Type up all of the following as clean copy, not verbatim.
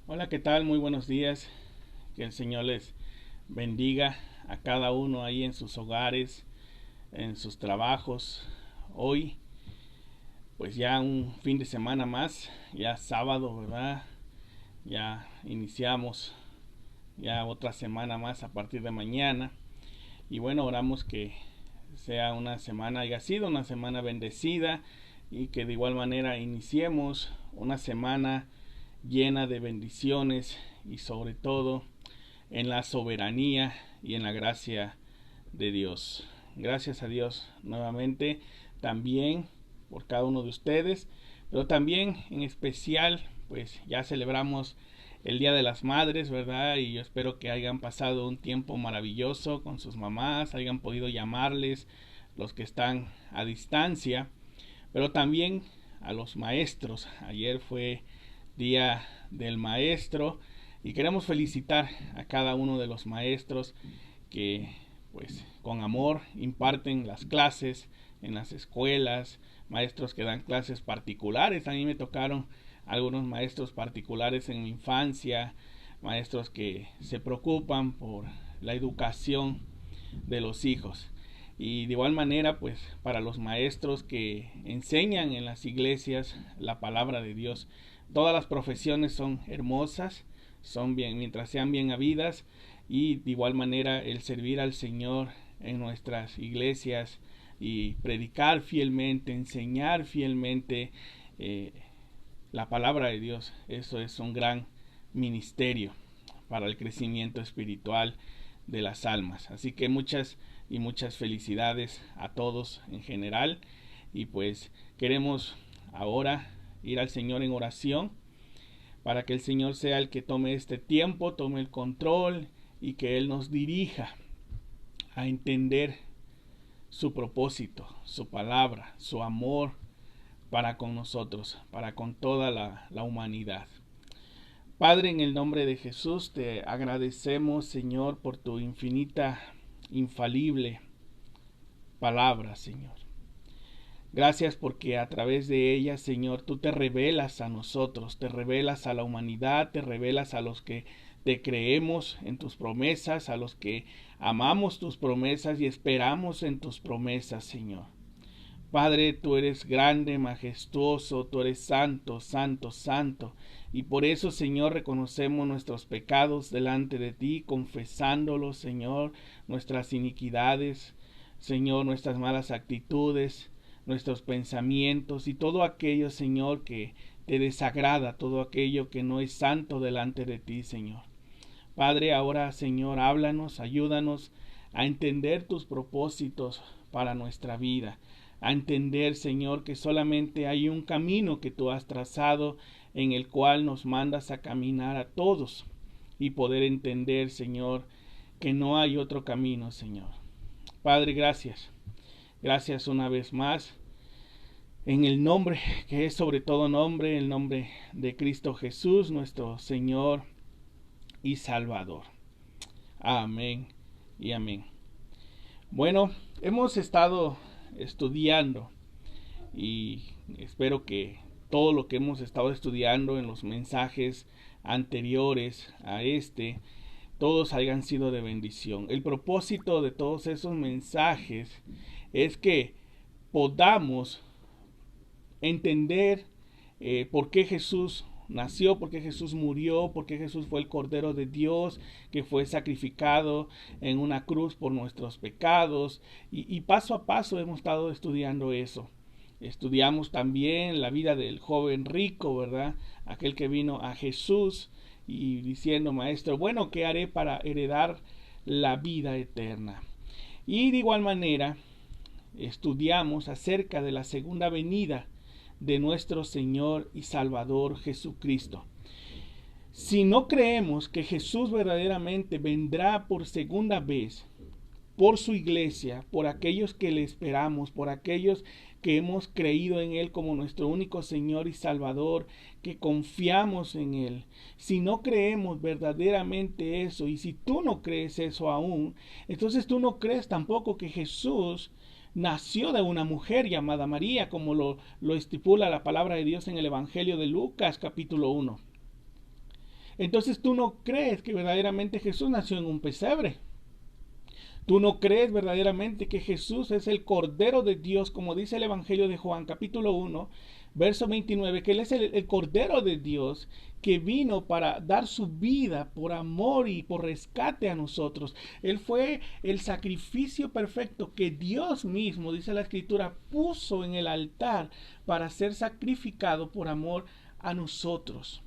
Hola, ¿qué tal? Muy buenos días. Que el Señor les bendiga a cada uno ahí en sus hogares, en sus trabajos. Hoy, pues ya un fin de semana más, ya sábado, ¿verdad? Ya iniciamos ya otra semana más a partir de mañana. Y bueno, oramos que sea una semana, haya sido una semana bendecida y que de igual manera iniciemos una semana llena de bendiciones y sobre todo en la soberanía y en la gracia de Dios. Gracias a Dios nuevamente también por cada uno de ustedes, pero también en especial pues ya celebramos el Día de las Madres, ¿verdad? Y yo espero que hayan pasado un tiempo maravilloso con sus mamás, hayan podido llamarles los que están a distancia, pero también a los maestros. Ayer fue Día del Maestro y queremos felicitar a cada uno de los maestros que pues con amor imparten las clases en las escuelas, maestros que dan clases particulares. A mí me tocaron algunos maestros particulares en mi infancia, maestros que se preocupan por la educación de los hijos. Y de igual manera, pues para los maestros que enseñan en las iglesias la palabra de Dios, todas las profesiones son hermosas, son bien, mientras sean bien habidas, y de igual manera el servir al Señor en nuestras iglesias y predicar fielmente, enseñar fielmente eh, la palabra de Dios, eso es un gran ministerio para el crecimiento espiritual de las almas. Así que muchas y muchas felicidades a todos en general, y pues queremos ahora ir al Señor en oración para que el Señor sea el que tome este tiempo, tome el control y que Él nos dirija a entender su propósito, su palabra, su amor para con nosotros, para con toda la humanidad. Padre, en el nombre de Jesús te agradecemos, Señor, por tu infinita, infalible palabra, Señor. Gracias porque a través de ella, Señor, tú te revelas a nosotros, te revelas a la humanidad, te revelas a los que te creemos en tus promesas, a los que amamos tus promesas y esperamos en tus promesas, Señor. Padre, tú eres grande, majestuoso, tú eres santo, santo, santo. Y por eso, Señor, reconocemos nuestros pecados delante de ti, confesándolos, Señor, nuestras iniquidades, Señor, nuestras malas actitudes, nuestros pensamientos y todo aquello, Señor, que te desagrada, todo aquello que no es santo delante de ti, Señor. Padre, ahora, Señor, háblanos, ayúdanos a entender tus propósitos para nuestra vida, a entender, Señor, que solamente hay un camino que tú has trazado en el cual nos mandas a caminar a todos y poder entender, Señor, que no hay otro camino, Señor. Padre, gracias. Gracias una vez más en el nombre que es sobre todo nombre, el nombre de Cristo Jesús, nuestro Señor y Salvador. Amén y amén. Bueno, hemos estado estudiando y espero que todo lo que hemos estado estudiando en los mensajes anteriores a todos hayan sido de bendición. El propósito de todos esos mensajes es que podamos entender por qué Jesús nació, por qué Jesús murió, por qué Jesús fue el Cordero de Dios que fue sacrificado en una cruz por nuestros pecados, y paso a paso hemos estado estudiando eso. Estudiamos también la vida del joven rico, ¿verdad? Aquel que vino a Jesús y diciendo: Maestro, bueno, ¿qué haré para heredar la vida eterna? Y de igual manera estudiamos acerca de la segunda venida de nuestro Señor y Salvador Jesucristo. Si no creemos que Jesús verdaderamente vendrá por segunda vez, por su iglesia, por aquellos que le esperamos, por aquellos que hemos creído en Él como nuestro único Señor y Salvador, que confiamos en Él, si no creemos verdaderamente eso, y si tú no crees eso aún, entonces tú no crees tampoco que Jesús nació de una mujer llamada María, como lo estipula la palabra de Dios en el Evangelio de Lucas capítulo 1. Entonces tú no crees que verdaderamente Jesús nació en un pesebre. Tú no crees verdaderamente que Jesús es el Cordero de Dios, como dice el Evangelio de Juan, capítulo 1, verso 29, que Él es el Cordero de Dios que vino para dar su vida por amor y por rescate a nosotros. Él fue el sacrificio perfecto que Dios mismo, dice la Escritura, puso en el altar para ser sacrificado por amor a nosotros.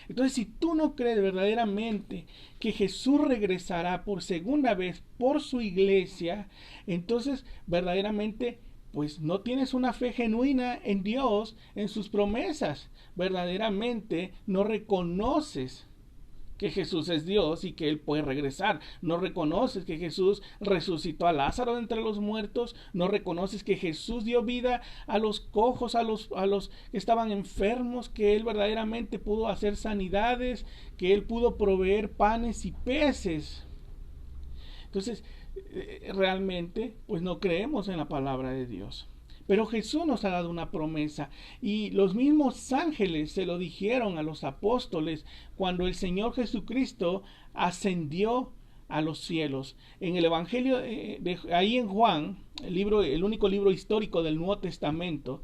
Entonces, si tú no crees verdaderamente que Jesús regresará por segunda vez por su iglesia, entonces verdaderamente pues no tienes una fe genuina en Dios, en sus promesas. Verdaderamente no reconoces que Jesús es Dios y que Él puede regresar. No reconoces que Jesús resucitó a Lázaro de entre los muertos. No reconoces que Jesús dio vida a los cojos, a los que estaban enfermos, que Él verdaderamente pudo hacer sanidades, que Él pudo proveer panes y peces. Entonces, realmente, pues no creemos en la palabra de Dios. Pero Jesús nos ha dado una promesa y los mismos ángeles se lo dijeron a los apóstoles cuando el Señor Jesucristo ascendió a los cielos. En el Evangelio, ahí en Juan, el único libro histórico del Nuevo Testamento,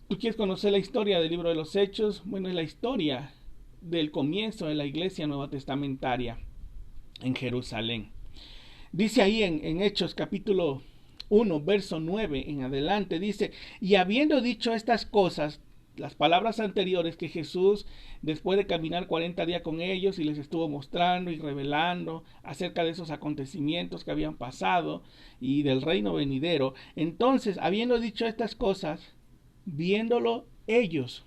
¿tú quieres conocer la historia del libro de los Hechos? Bueno, es la historia del comienzo de la iglesia nueva testamentaria en Jerusalén. Dice ahí en Hechos capítulo 1, verso 9 en adelante, dice, y habiendo dicho estas cosas, las palabras anteriores que Jesús, después de caminar 40 días con ellos y les estuvo mostrando y revelando acerca de esos acontecimientos que habían pasado y del reino venidero, entonces, habiendo dicho estas cosas, viéndolo ellos,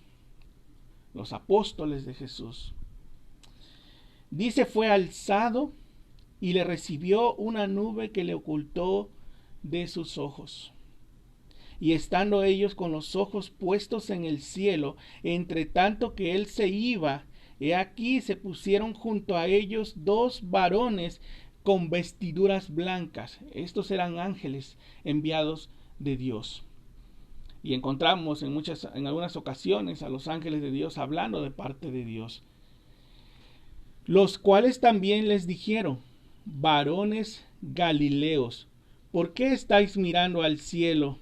los apóstoles de Jesús, dice, fue alzado y le recibió una nube que le ocultó de sus ojos. Y estando ellos con los ojos puestos en el cielo, entre tanto que él se iba, he aquí se pusieron junto a ellos dos varones con vestiduras blancas. Estos eran ángeles enviados de Dios. Y encontramos en algunas ocasiones a los ángeles de Dios hablando de parte de Dios. Los cuales también les dijeron, varones galileos, ¿por qué estáis mirando al cielo?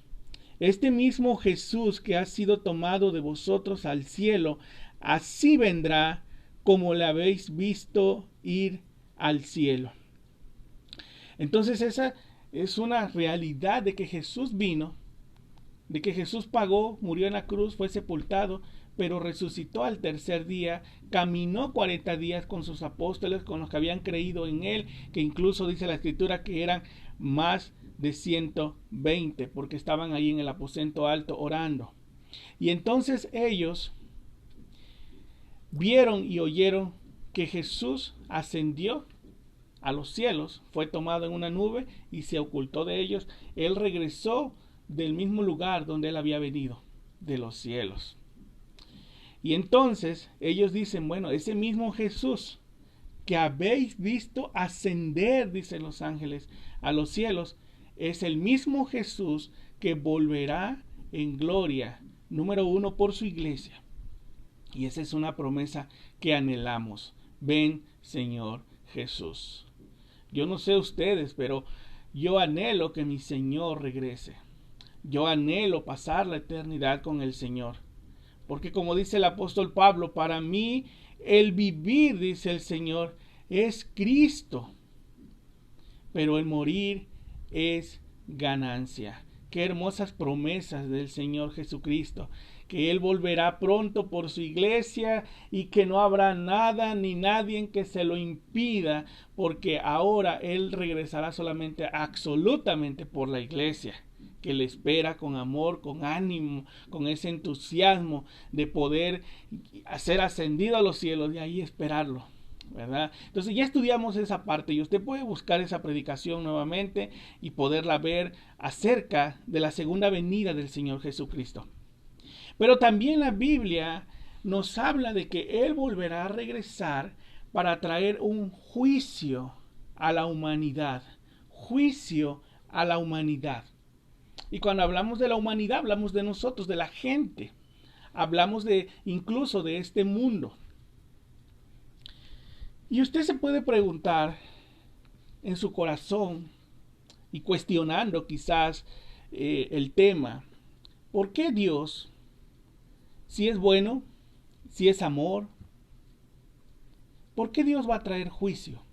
Este mismo Jesús que ha sido tomado de vosotros al cielo, así vendrá como le habéis visto ir al cielo. Entonces esa es una realidad de que Jesús vino, de que Jesús pagó, murió en la cruz, fue sepultado, pero resucitó al tercer día, caminó 40 días con sus apóstoles, con los que habían creído en él, que incluso dice la Escritura que eran más de 120, porque estaban ahí en el aposento alto orando. Y entonces ellos vieron y oyeron que Jesús ascendió a los cielos, fue tomado en una nube y se ocultó de ellos. Él regresó del mismo lugar donde él había venido, de los cielos. Y entonces ellos dicen, bueno, ese mismo Jesús que habéis visto ascender, dicen los ángeles, a los cielos, es el mismo Jesús que volverá en gloria, número 1, por su iglesia. Y esa es una promesa que anhelamos. Ven, Señor Jesús. Yo no sé ustedes, pero yo anhelo que mi Señor regrese. Yo anhelo pasar la eternidad con el Señor. Porque como dice el apóstol Pablo, para mí el vivir, dice el Señor, es Cristo. Pero el morir es ganancia. Qué hermosas promesas del Señor Jesucristo. Que Él volverá pronto por su iglesia y que no habrá nada ni nadie que se lo impida, porque ahora Él regresará solamente, absolutamente por la iglesia, que le espera con amor, con ánimo, con ese entusiasmo de poder ser ascendido a los cielos y ahí esperarlo, ¿verdad? Entonces ya estudiamos esa parte y usted puede buscar esa predicación nuevamente y poderla ver acerca de la segunda venida del Señor Jesucristo. Pero también la Biblia nos habla de que Él volverá a regresar para traer un juicio a la humanidad. Juicio a la humanidad. Y cuando hablamos de la humanidad, hablamos de nosotros, de la gente. Hablamos incluso de este mundo. Y usted se puede preguntar en su corazón y cuestionando quizás el tema, ¿por qué Dios, si es bueno, si es amor, por qué Dios va a traer juicio?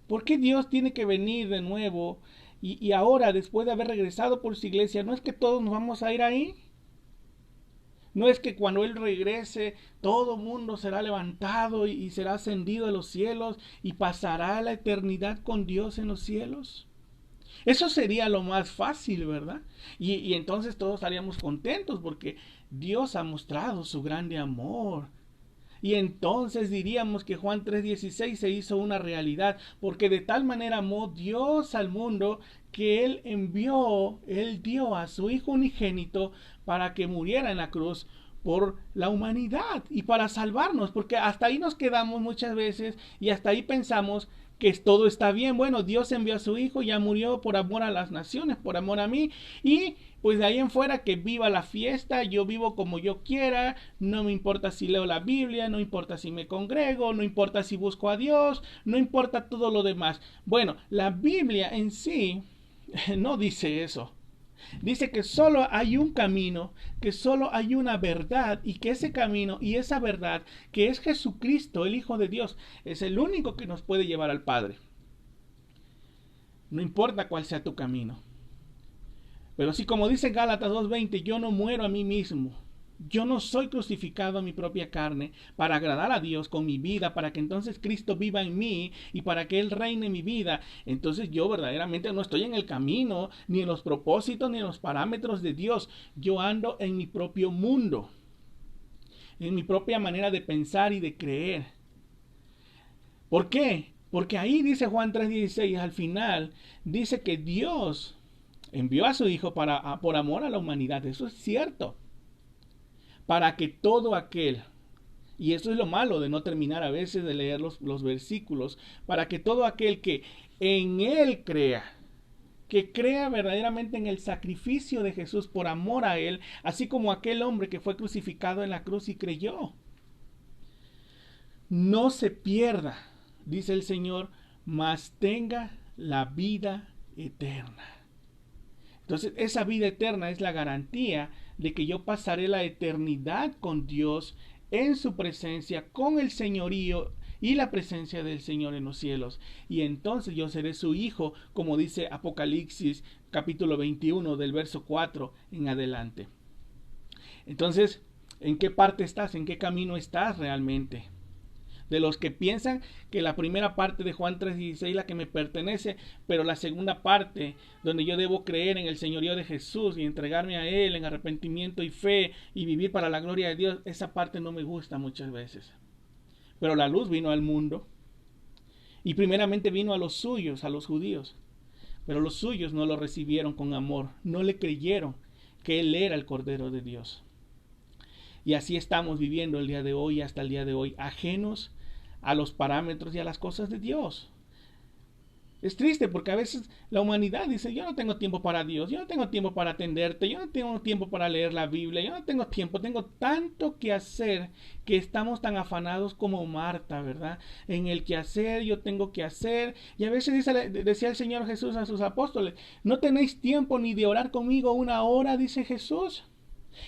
¿Por qué Dios tiene que venir de nuevo y ahora, después de haber regresado por su iglesia, no es que todos nos vamos a ir ahí? No es que cuando Él regrese todo mundo será levantado y será ascendido a los cielos y pasará la eternidad con Dios en los cielos. Eso sería lo más fácil, ¿verdad? Y entonces todos estaríamos contentos porque Dios ha mostrado su grande amor. Y entonces diríamos que Juan 3:16 se hizo una realidad, porque de tal manera amó Dios al mundo que Él dio a su Hijo unigénito para que muriera en la cruz por la humanidad y para salvarnos, porque hasta ahí nos quedamos muchas veces y hasta ahí pensamos que todo está bien. Bueno, Dios envió a su Hijo, ya murió por amor a las naciones, por amor a mí, y pues de ahí en fuera que viva la fiesta, yo vivo como yo quiera, no me importa si leo la Biblia, no importa si me congrego, no importa si busco a Dios, no importa todo lo demás. Bueno, la Biblia en sí no dice eso. Dice que solo hay un camino, que solo hay una verdad y que ese camino y esa verdad, que es Jesucristo, el Hijo de Dios, es el único que nos puede llevar al Padre. No importa cuál sea tu camino. Pero si como dice Gálatas 2:20, yo no muero a mí mismo. Yo no soy crucificado a mi propia carne para agradar a Dios con mi vida, para que entonces Cristo viva en mí y para que Él reine en mi vida. Entonces yo verdaderamente no estoy en el camino, ni en los propósitos, ni en los parámetros de Dios. Yo ando en mi propio mundo, en mi propia manera de pensar y de creer. ¿Por qué? Porque ahí dice Juan 3:16, al final, dice que Dios envió a su Hijo por amor a la humanidad. Eso es cierto. Para que todo aquel, y eso es lo malo de no terminar a veces de leer los versículos, para que todo aquel que en Él crea, que crea verdaderamente en el sacrificio de Jesús por amor a Él, así como aquel hombre que fue crucificado en la cruz y creyó, no se pierda, dice el Señor, mas tenga la vida eterna. Entonces esa vida eterna es la garantía de que yo pasaré la eternidad con Dios en su presencia, con el señorío y la presencia del Señor en los cielos. Y entonces yo seré su hijo, como dice Apocalipsis capítulo 21 del verso 4 en adelante. Entonces, ¿en qué parte estás? ¿En qué camino estás realmente? De los que piensan que la primera parte de Juan 3:16 la que me pertenece, pero la segunda parte donde yo debo creer en el señorío de Jesús y entregarme a Él en arrepentimiento y fe y vivir para la gloria de Dios, esa parte no me gusta muchas veces. Pero la luz vino al mundo y primeramente vino a los suyos, a los judíos, pero los suyos no lo recibieron con amor, no le creyeron que Él era el Cordero de Dios. Y así estamos viviendo el día de hoy, hasta el día de hoy, ajenos a los parámetros y a las cosas de Dios. Es triste porque a veces la humanidad dice, yo no tengo tiempo para Dios, yo no tengo tiempo para atenderte, yo no tengo tiempo para leer la Biblia, yo no tengo tiempo, tengo tanto que hacer que estamos tan afanados como Marta, ¿verdad? En el que hacer, yo tengo que hacer. Y a veces decía el Señor Jesús a sus apóstoles, no tenéis tiempo ni de orar conmigo una hora, dice Jesús.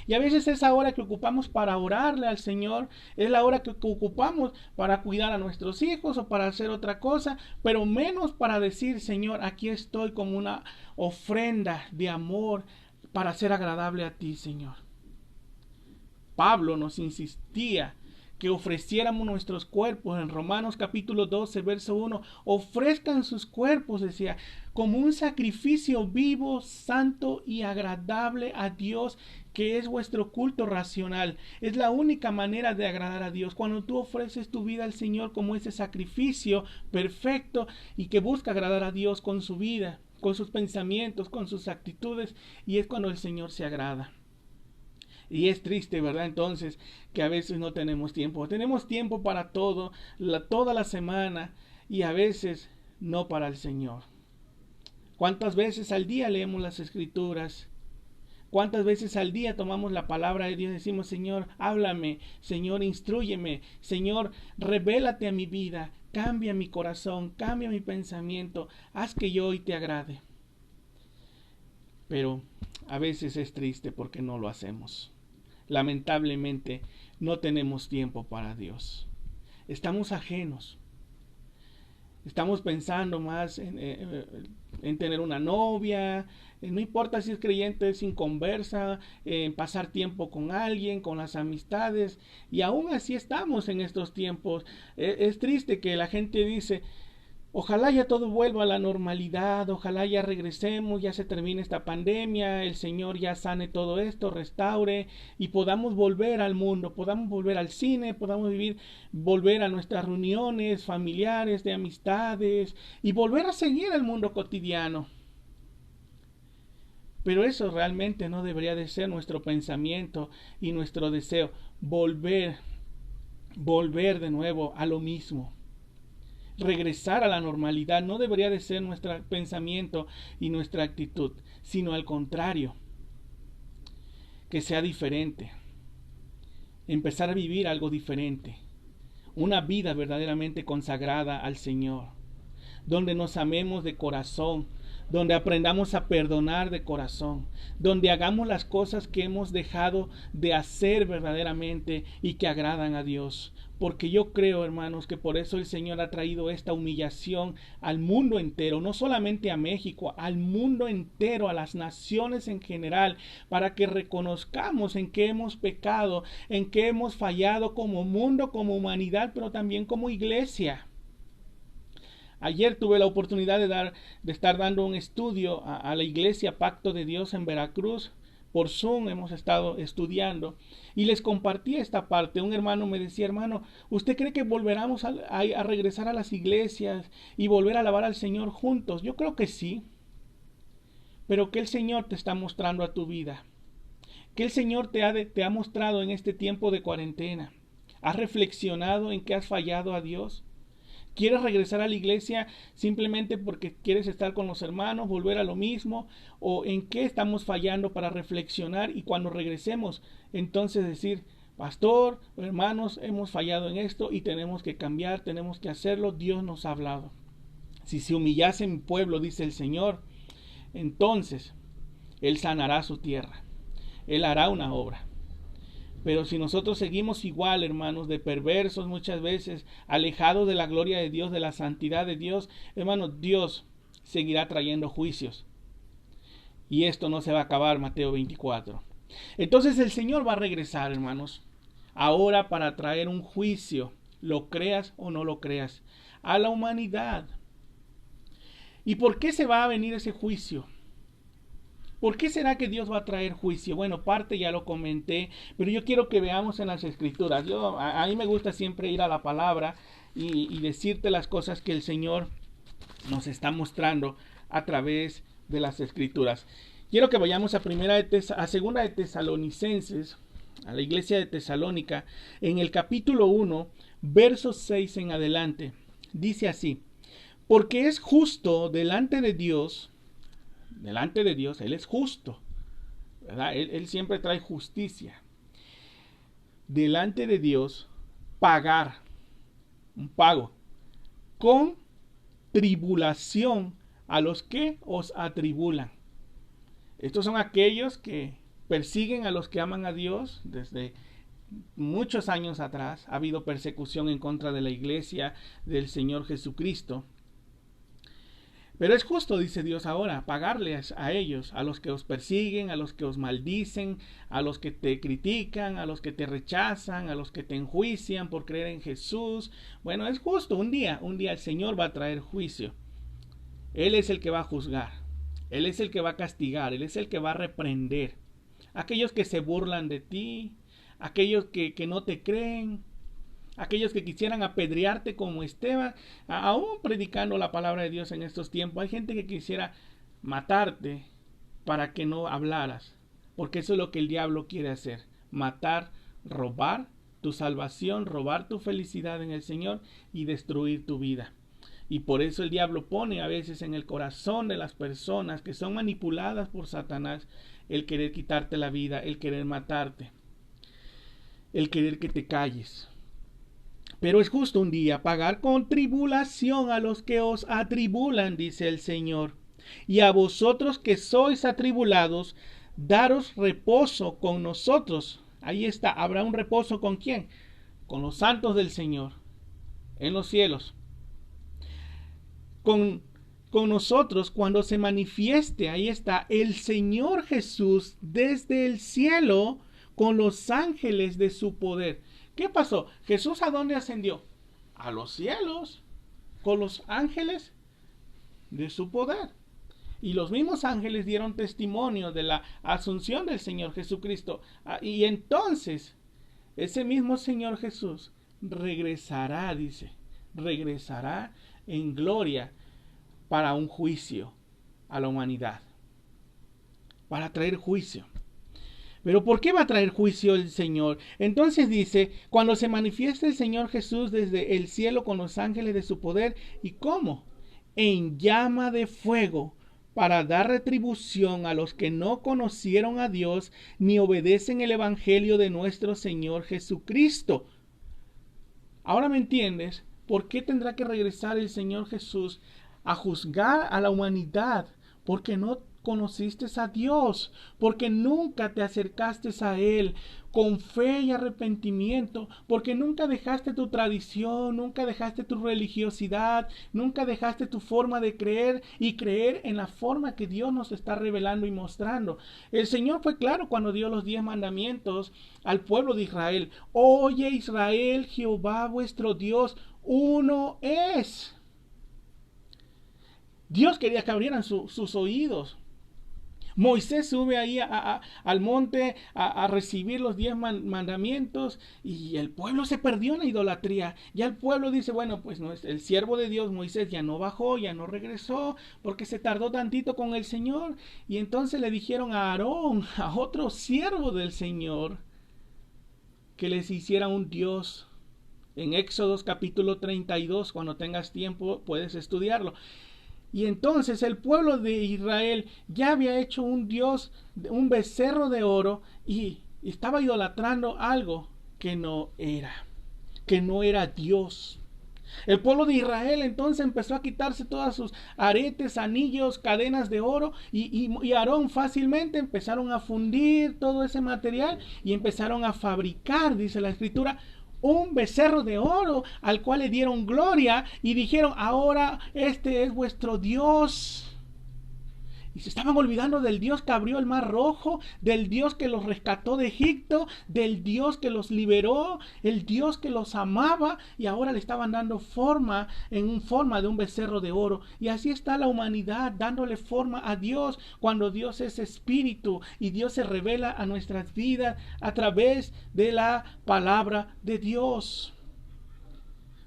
Y a veces esa hora que ocupamos para orarle al Señor es la hora que ocupamos para cuidar a nuestros hijos o para hacer otra cosa, pero menos para decir, Señor, aquí estoy como una ofrenda de amor para ser agradable a ti, Señor. Pablo nos insistía que ofreciéramos nuestros cuerpos en Romanos capítulo 12, verso 1, ofrezcan sus cuerpos, decía, como un sacrificio vivo, santo y agradable a Dios, que es vuestro culto racional. Es la única manera de agradar a Dios, cuando tú ofreces tu vida al Señor como ese sacrificio perfecto y que busca agradar a Dios con su vida, con sus pensamientos, con sus actitudes, y es cuando el Señor se agrada. Y es triste, ¿verdad? Entonces, que a veces no tenemos tiempo. Tenemos tiempo para todo, toda la semana, y a veces no para el Señor. ¿Cuántas veces al día leemos las Escrituras? ¿Cuántas veces al día tomamos la palabra de Dios y decimos, Señor, háblame, Señor, instrúyeme, Señor, revélate a mi vida, cambia mi corazón, cambia mi pensamiento, haz que yo hoy te agrade? Pero a veces es triste porque no lo hacemos. Lamentablemente no tenemos tiempo para Dios. Estamos ajenos. Estamos pensando más en tener una novia, no importa si es creyente, sin conversa, en pasar tiempo con alguien, con las amistades, y aún así estamos en estos tiempos. Es triste que la gente dice, ojalá ya todo vuelva a la normalidad, ojalá ya regresemos, ya se termine esta pandemia, el Señor ya sane todo esto, restaure y podamos volver al mundo, podamos volver al cine, podamos volver a nuestras reuniones familiares, de amistades y volver a seguir el mundo cotidiano. Pero eso realmente no debería de ser nuestro pensamiento y nuestro deseo, volver de nuevo a lo mismo. Regresar a la normalidad no debería de ser nuestro pensamiento y nuestra actitud, sino al contrario, que sea diferente, empezar a vivir algo diferente, una vida verdaderamente consagrada al Señor, donde nos amemos de corazón, donde aprendamos a perdonar de corazón, donde hagamos las cosas que hemos dejado de hacer verdaderamente y que agradan a Dios. Porque yo creo, hermanos, que por eso el Señor ha traído esta humillación al mundo entero, no solamente a México, al mundo entero, a las naciones en general, para que reconozcamos en qué hemos pecado, en qué hemos fallado como mundo, como humanidad, pero también como iglesia. Ayer tuve la oportunidad de estar dando un estudio a la iglesia Pacto de Dios en Veracruz. Por Zoom hemos estado estudiando y les compartí esta parte. Un hermano me decía, hermano, ¿usted cree que volveremos a regresar a las iglesias y volver a alabar al Señor juntos? Yo creo que sí, pero ¿qué el Señor te está mostrando a tu vida? ¿Qué el Señor te ha mostrado en este tiempo de cuarentena? ¿Has reflexionado en qué has fallado a Dios? ¿Quieres regresar a la iglesia simplemente porque quieres estar con los hermanos, volver a lo mismo? ¿O en qué estamos fallando para reflexionar y cuando regresemos, entonces decir, pastor, hermanos, hemos fallado en esto y tenemos que cambiar, tenemos que hacerlo, Dios nos ha hablado? Si se humillase mi pueblo, dice el Señor, entonces Él sanará su tierra, Él hará una obra. Pero si nosotros seguimos igual, hermanos, de perversos muchas veces, alejados de la gloria de Dios, de la santidad de Dios, hermanos, Dios seguirá trayendo juicios. Y esto no se va a acabar, Mateo 24. Entonces el Señor va a regresar, hermanos, ahora para traer un juicio, lo creas o no lo creas, a la humanidad. ¿Y por qué se va a venir ese juicio? ¿Por qué será que Dios va a traer juicio? Bueno, parte ya lo comenté, pero yo quiero que veamos en las Escrituras. A mí me gusta siempre ir a la palabra y decirte las cosas que el Señor nos está mostrando a través de las Escrituras. Quiero que vayamos a segunda de Tesalonicenses, a la iglesia de Tesalónica, en el capítulo 1, versos 6 en adelante. Dice así: porque es justo delante de Dios, Él es justo, ¿verdad? Él siempre trae justicia. Delante de Dios, pagar, un pago, con tribulación a los que os atribulan. Estos son aquellos que persiguen a los que aman a Dios. Desde muchos años atrás ha habido persecución en contra de la iglesia del Señor Jesucristo. Pero es justo, dice Dios ahora, pagarles a ellos, a los que os persiguen, a los que os maldicen, a los que te critican, a los que te rechazan, a los que te enjuician por creer en Jesús. Bueno, es justo, un día el Señor va a traer juicio. Él es el que va a juzgar, Él es el que va a castigar, Él es el que va a reprender. Aquellos que se burlan de ti, aquellos que no te creen, aquellos que quisieran apedrearte como Esteban, aún predicando la palabra de Dios en estos tiempos. Hay gente que quisiera matarte para que no hablaras, porque eso es lo que el diablo quiere hacer: matar, robar tu salvación, robar tu felicidad en el Señor y destruir tu vida. Y por eso el diablo pone a veces en el corazón de las personas que son manipuladas por Satanás el querer quitarte la vida, el querer matarte, el querer que te calles. Pero es justo un día pagar con tribulación a los que os atribulan, dice el Señor. Y a vosotros que sois atribulados, daros reposo con nosotros. Ahí está, habrá un reposo ¿con quién? Con los santos del Señor, en los cielos. Con nosotros cuando se manifieste, ahí está, el Señor Jesús desde el cielo con los ángeles de su poder. ¿Qué pasó? ¿Jesús a dónde ascendió? A los cielos, con los ángeles de su poder. Y los mismos ángeles dieron testimonio de la asunción del Señor Jesucristo. Y entonces, ese mismo Señor Jesús regresará, dice, regresará en gloria para un juicio a la humanidad, para traer juicio. Pero ¿por qué va a traer juicio el Señor? Entonces dice, cuando se manifiesta el Señor Jesús desde el cielo con los ángeles de su poder, ¿y cómo? En llama de fuego, para dar retribución a los que no conocieron a Dios ni obedecen el evangelio de nuestro Señor Jesucristo. Ahora me entiendes por qué tendrá que regresar el Señor Jesús a juzgar a la humanidad, porque no conociste a Dios, porque nunca te acercaste a Él con fe y arrepentimiento, porque nunca dejaste tu tradición, nunca dejaste tu religiosidad, nunca dejaste tu forma de creer y creer en la forma que Dios nos está revelando y mostrando. El Señor fue claro cuando dio los 10 mandamientos al pueblo de Israel. Oye Israel, Jehová vuestro Dios, uno es. Dios quería que abrieran sus oídos. Moisés sube ahí al monte a recibir los 10 mandamientos y el pueblo se perdió en la idolatría. Ya el pueblo dice, bueno, pues no, el siervo de Dios, Moisés, ya no bajó, ya no regresó, porque se tardó tantito con el Señor. Y entonces le dijeron a Aarón, a otro siervo del Señor, que les hiciera un Dios. En Éxodos capítulo 32, cuando tengas tiempo puedes estudiarlo. Y entonces el pueblo de Israel ya había hecho un dios, un becerro de oro, y estaba idolatrando algo que no era Dios. El pueblo de Israel entonces empezó a quitarse todas sus aretes, anillos, cadenas de oro, y Aarón fácilmente empezaron a fundir todo ese material y empezaron a fabricar, dice la Escritura, un becerro de oro al cual le dieron gloria y dijeron, ahora este es vuestro Dios. Y se estaban olvidando del Dios que abrió el mar rojo, del Dios que los rescató de Egipto, del Dios que los liberó, el Dios que los amaba, y ahora le estaban dando forma en forma de un becerro de oro. Y así está la humanidad dándole forma a Dios, cuando Dios es espíritu y Dios se revela a nuestras vidas a través de la palabra de Dios.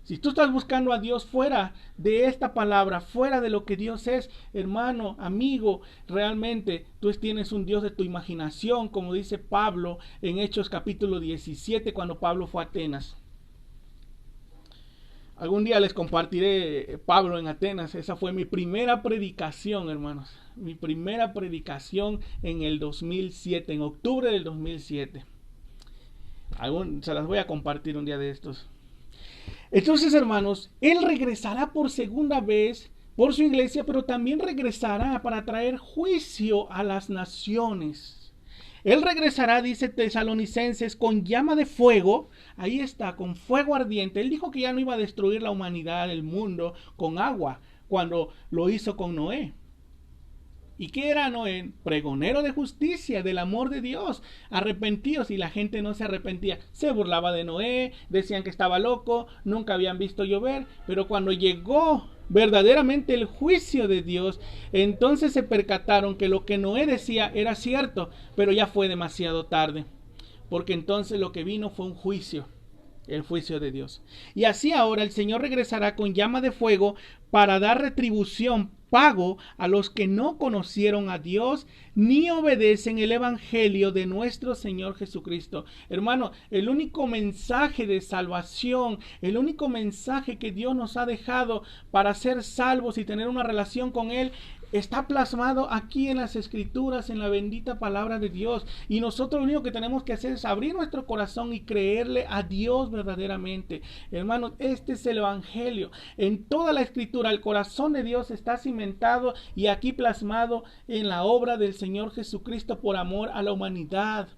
Si tú estás buscando a Dios fuera de esta palabra, fuera de lo que Dios es, hermano, amigo, realmente tú tienes un Dios de tu imaginación, como dice Pablo en Hechos capítulo 17, cuando Pablo fue a Atenas. Algún día les compartiré Pablo en Atenas. Esa fue mi primera predicación, hermanos. Mi primera predicación en el 2007, en octubre del 2007. Se las voy a compartir un día de estos. Entonces, hermanos, Él regresará por segunda vez por su iglesia, pero también regresará para traer juicio a las naciones. Él regresará, dice Tesalonicenses, con llama de fuego. Ahí está, con fuego ardiente. Él dijo que ya no iba a destruir la humanidad, el mundo, con agua, cuando lo hizo con Noé. ¿Y qué era Noé? Pregonero de justicia, del amor de Dios, arrepentidos, y la gente no se arrepentía. Se burlaba de Noé, decían que estaba loco, nunca habían visto llover, pero cuando llegó verdaderamente el juicio de Dios, entonces se percataron que lo que Noé decía era cierto, pero ya fue demasiado tarde, porque entonces lo que vino fue un juicio. el juicio de Dios. Y así ahora el Señor regresará con llama de fuego para dar retribución, pago a los que no conocieron a Dios ni obedecen el evangelio de nuestro Señor Jesucristo. Hermano, el único mensaje de salvación, el único mensaje que Dios nos ha dejado para ser salvos y tener una relación con Él, está plasmado aquí en las Escrituras, en la bendita palabra de Dios. Y nosotros lo único que tenemos que hacer es abrir nuestro corazón y creerle a Dios verdaderamente. Hermanos, este es el evangelio. En toda la Escritura el corazón de Dios está cimentado y aquí plasmado en la obra del Señor Jesucristo por amor a la humanidad.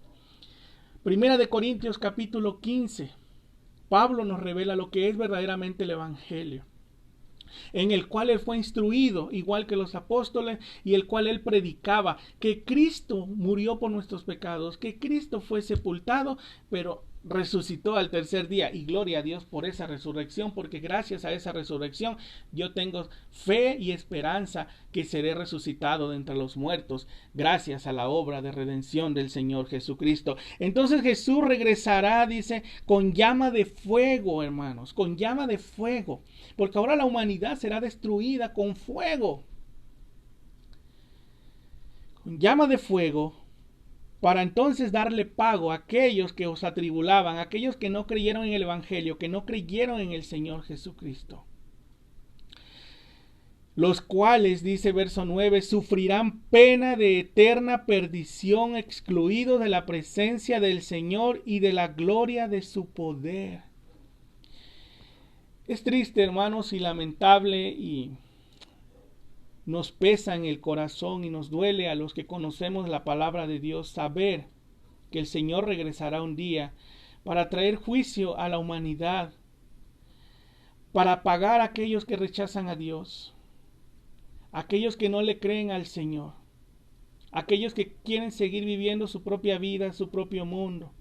Primera de Corintios capítulo 15. Pablo nos revela lo que es verdaderamente el evangelio, en el cual él fue instruido, igual que los apóstoles, y el cual él predicaba, que Cristo murió por nuestros pecados, que Cristo fue sepultado, pero resucitó al tercer día, y gloria a Dios por esa resurrección, porque gracias a esa resurrección yo tengo fe y esperanza que seré resucitado de entre los muertos, gracias a la obra de redención del Señor Jesucristo. Entonces Jesús regresará, dice, con llama de fuego, hermanos, con llama de fuego, porque ahora la humanidad será destruida con fuego, con llama de fuego, para entonces darle pago a aquellos que os atribulaban, a aquellos que no creyeron en el Evangelio, que no creyeron en el Señor Jesucristo. Los cuales, dice verso 9, sufrirán pena de eterna perdición, excluidos de la presencia del Señor y de la gloria de su poder. Es triste, hermanos, y lamentable, y nos pesa en el corazón y nos duele a los que conocemos la palabra de Dios saber que el Señor regresará un día para traer juicio a la humanidad, para pagar a aquellos que rechazan a Dios, aquellos que no le creen al Señor, aquellos que quieren seguir viviendo su propia vida, su propio mundo.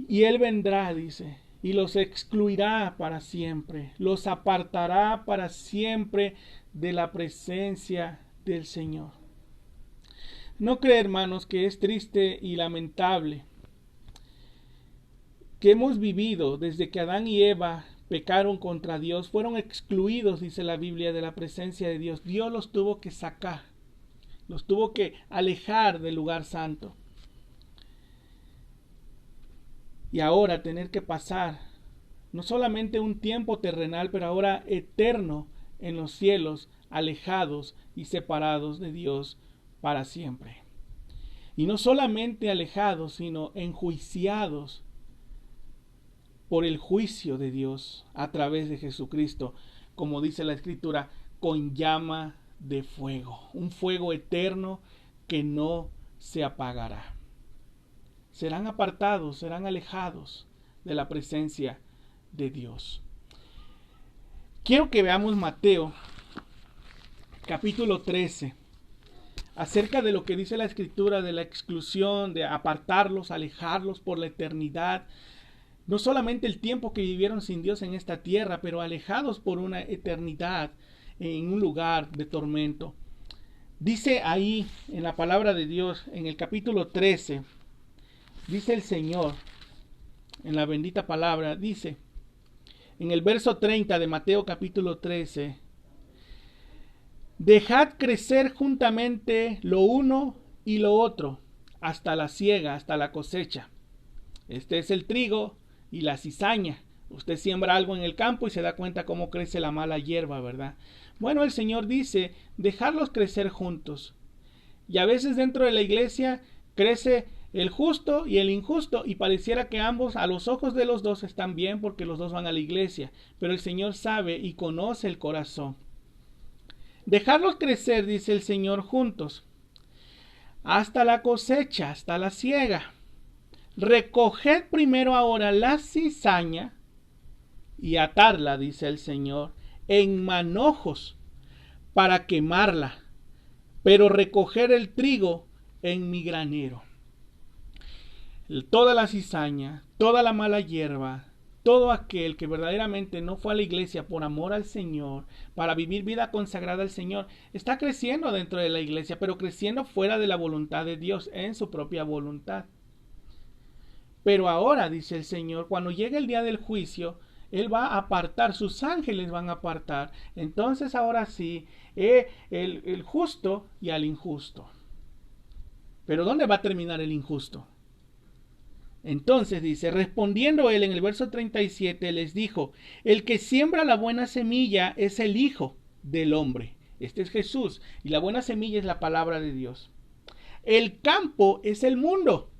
Y Él vendrá, dice, y los excluirá para siempre, los apartará para siempre de la presencia del Señor. ¿No cree, hermanos, que es triste y lamentable que hemos vivido desde que Adán y Eva pecaron contra Dios, fueron excluidos, dice la Biblia, de la presencia de Dios? Dios los tuvo que sacar, los tuvo que alejar del lugar santo. Y ahora tener que pasar no solamente un tiempo terrenal, pero ahora eterno en los cielos, alejados y separados de Dios para siempre. Y no solamente alejados, sino enjuiciados por el juicio de Dios a través de Jesucristo, como dice la Escritura, con llama de fuego, un fuego eterno que no se apagará. Serán apartados, serán alejados de la presencia de Dios. Quiero que veamos Mateo capítulo 13, acerca de lo que dice la Escritura de la exclusión, de apartarlos, alejarlos por la eternidad. No solamente el tiempo que vivieron sin Dios en esta tierra, pero alejados por una eternidad en un lugar de tormento. Dice ahí en la palabra de Dios, en el capítulo 13, dice el Señor, en la bendita palabra, dice, en el verso 30 de Mateo capítulo 13, dejad crecer juntamente lo uno y lo otro, hasta la siega, hasta la cosecha. Este es el trigo y la cizaña. Usted siembra algo en el campo y se da cuenta cómo crece la mala hierba, ¿verdad? Bueno, el Señor dice, dejarlos crecer juntos. Y a veces dentro de la iglesia crece el justo y el injusto, y pareciera que ambos, a los ojos de los dos, están bien porque los dos van a la iglesia, pero el Señor sabe y conoce el corazón. Dejarlos crecer, dice el Señor, juntos, hasta la cosecha, hasta la siega. Recoged primero ahora la cizaña y atarla, dice el Señor, en manojos para quemarla, pero recoger el trigo en mi granero. Toda la cizaña, toda la mala hierba, todo aquel que verdaderamente no fue a la iglesia por amor al Señor, para vivir vida consagrada al Señor, está creciendo dentro de la iglesia, pero creciendo fuera de la voluntad de Dios, en su propia voluntad. Pero ahora, dice el Señor, cuando llegue el día del juicio, Él va a apartar, sus ángeles van a apartar. Entonces ahora sí, el justo y al injusto. Pero ¿dónde va a terminar el injusto? Entonces dice, respondiendo él en el verso 37, les dijo, el que siembra la buena semilla es el Hijo del Hombre. Este es Jesús, y la buena semilla es la palabra de Dios. El campo es el mundo.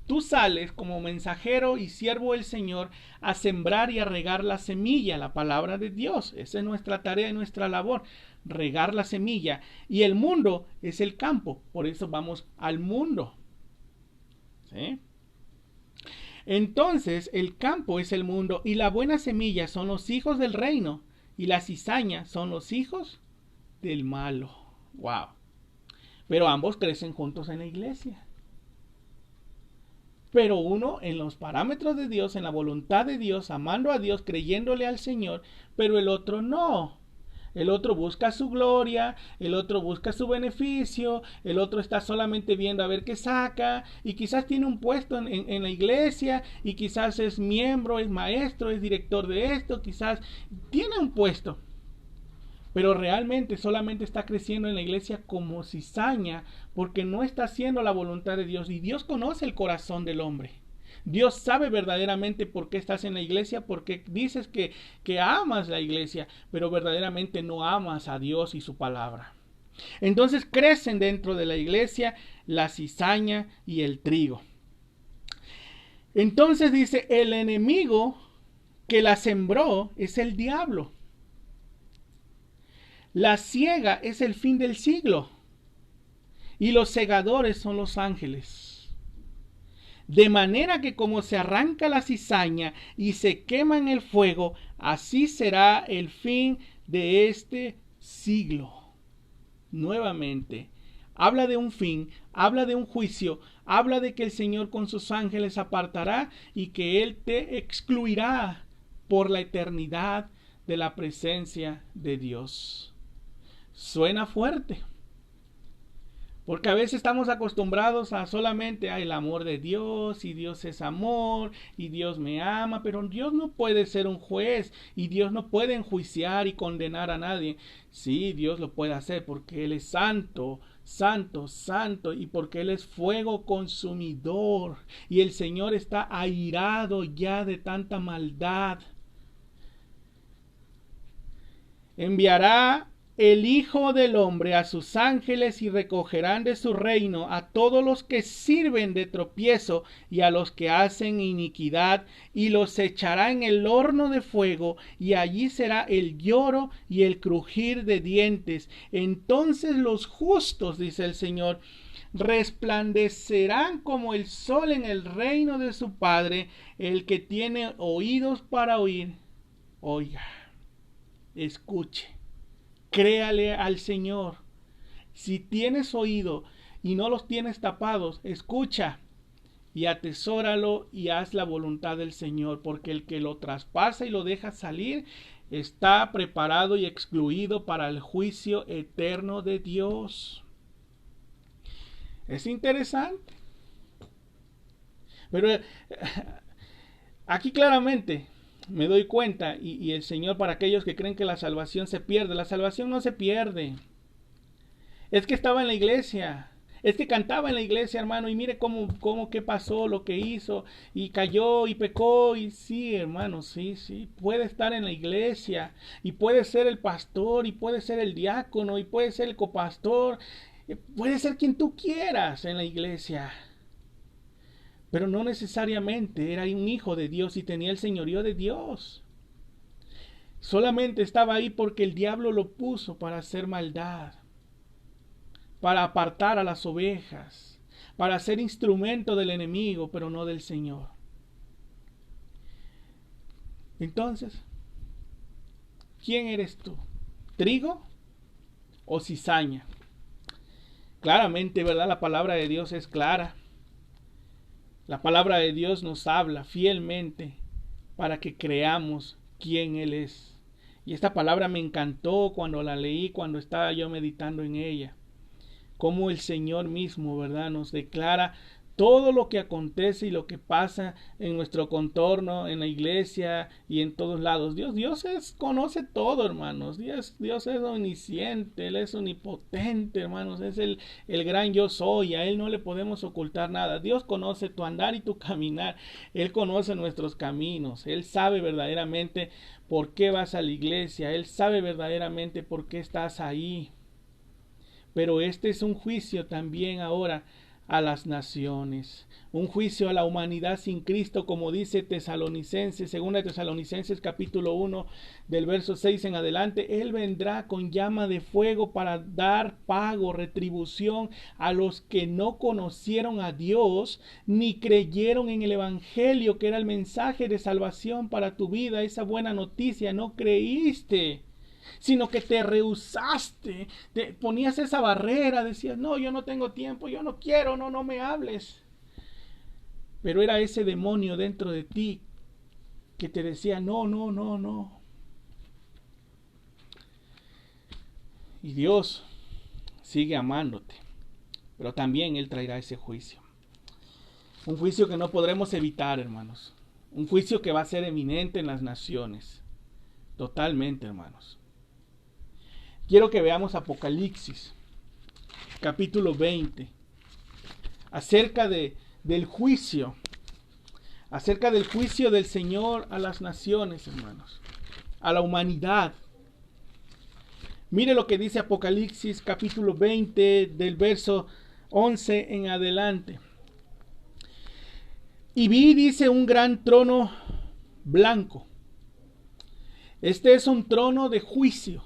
Tú sales como mensajero y siervo del Señor a sembrar y a regar la semilla, la palabra de Dios. Esa es nuestra tarea y nuestra labor, regar la semilla. Y el mundo es el campo, por eso vamos al mundo. ¿Sí? Entonces el campo es el mundo y la buena semilla son los hijos del reino y la cizaña son los hijos del malo. Wow. Pero ambos crecen juntos en la iglesia. Pero uno en los parámetros de Dios, en la voluntad de Dios, amando a Dios, creyéndole al Señor, pero el otro no. El otro busca su gloria, el otro busca su beneficio, el otro está solamente viendo a ver qué saca, y quizás tiene un puesto en la iglesia, y quizás es miembro, es maestro, es director de esto, quizás tiene un puesto, pero realmente solamente está creciendo en la iglesia como cizaña, porque no está haciendo la voluntad de Dios, y Dios conoce el corazón del hombre. Dios sabe verdaderamente por qué estás en la iglesia, porque dices que amas la iglesia, pero verdaderamente no amas a Dios y su palabra. Entonces crecen dentro de la iglesia la cizaña y el trigo. Entonces dice, el enemigo que la sembró es el diablo. La siega es el fin del siglo y los segadores son los ángeles. De manera que como se arranca la cizaña y se quema en el fuego, así será el fin de este siglo. Nuevamente, habla de un fin, habla de un juicio, habla de que el Señor con sus ángeles apartará y que Él te excluirá por la eternidad de la presencia de Dios. Suena fuerte. Porque a veces estamos acostumbrados a solamente el amor de Dios, y Dios es amor, y Dios me ama, pero Dios no puede ser un juez, y Dios no puede enjuiciar y condenar a nadie. Sí, Dios lo puede hacer porque Él es santo, santo, santo, y porque Él es fuego consumidor, y el Señor está airado ya de tanta maldad. Enviará el Hijo del Hombre a sus ángeles y recogerán de su reino a todos los que sirven de tropiezo y a los que hacen iniquidad, y los echará en el horno de fuego, y allí será el lloro y el crujir de dientes. Entonces los justos, dice el Señor, resplandecerán como el sol en el reino de su Padre. El que tiene oídos para oír, oiga, escuche. Créale al Señor. Si tienes oído y no los tienes tapados, escucha y atesóralo y haz la voluntad del Señor, porque el que lo traspasa y lo deja salir está preparado y excluido para el juicio eterno de Dios. Es interesante. Pero aquí claramente me doy cuenta, y el Señor, para aquellos que creen que la salvación se pierde, la salvación no se pierde. Es que estaba en la iglesia, es que cantaba en la iglesia, hermano, y mire cómo qué pasó, lo que hizo, y cayó y pecó, y sí, hermano, sí, puede estar en la iglesia, y puede ser el pastor, y puede ser el diácono, y puede ser el copastor, puede ser quien tú quieras en la iglesia. Pero no necesariamente era un hijo de Dios y tenía el señorío de Dios. Solamente estaba ahí porque el diablo lo puso para hacer maldad, para apartar a las ovejas, para ser instrumento del enemigo, pero no del Señor. Entonces, ¿quién eres tú? ¿Trigo o cizaña? Claramente, ¿verdad? La palabra de Dios es clara. La palabra de Dios nos habla fielmente para que creamos quién Él es. Y esta palabra me encantó cuando la leí, cuando estaba yo meditando en ella. Cómo el Señor mismo, ¿verdad?, nos declara todo lo que acontece y lo que pasa en nuestro contorno, en la iglesia y en todos lados. Dios conoce todo, hermanos. Dios es omnisciente, Él es omnipotente, hermanos. Es el gran yo soy. A Él no le podemos ocultar nada. Dios conoce tu andar y tu caminar. Él conoce nuestros caminos. Él sabe verdaderamente por qué vas a la iglesia. Él sabe verdaderamente por qué estás ahí. Pero este es un juicio también ahora a las naciones, un juicio a la humanidad sin Cristo, como dice Tesalonicenses, 2 Tesalonicenses capítulo 1 del verso 6 en adelante. Él vendrá con llama de fuego para dar pago, retribución a los que no conocieron a Dios ni creyeron en el evangelio, que era el mensaje de salvación para tu vida. Esa buena noticia, no creíste, sino que te rehusaste, te ponías esa barrera, decías, no, yo no tengo tiempo, yo no quiero, no me hables. Pero era ese demonio dentro de ti que te decía, no. Y Dios sigue amándote, pero también Él traerá ese juicio. Un juicio que no podremos evitar, hermanos. Un juicio que va a ser eminente en las naciones. Totalmente, hermanos. Quiero que veamos Apocalipsis, capítulo 20, acerca del juicio del Señor a las naciones, hermanos, a la humanidad. Mire lo que dice Apocalipsis, capítulo 20, del verso 11 en adelante. Y vi, dice, un gran trono blanco. Este es un trono de juicio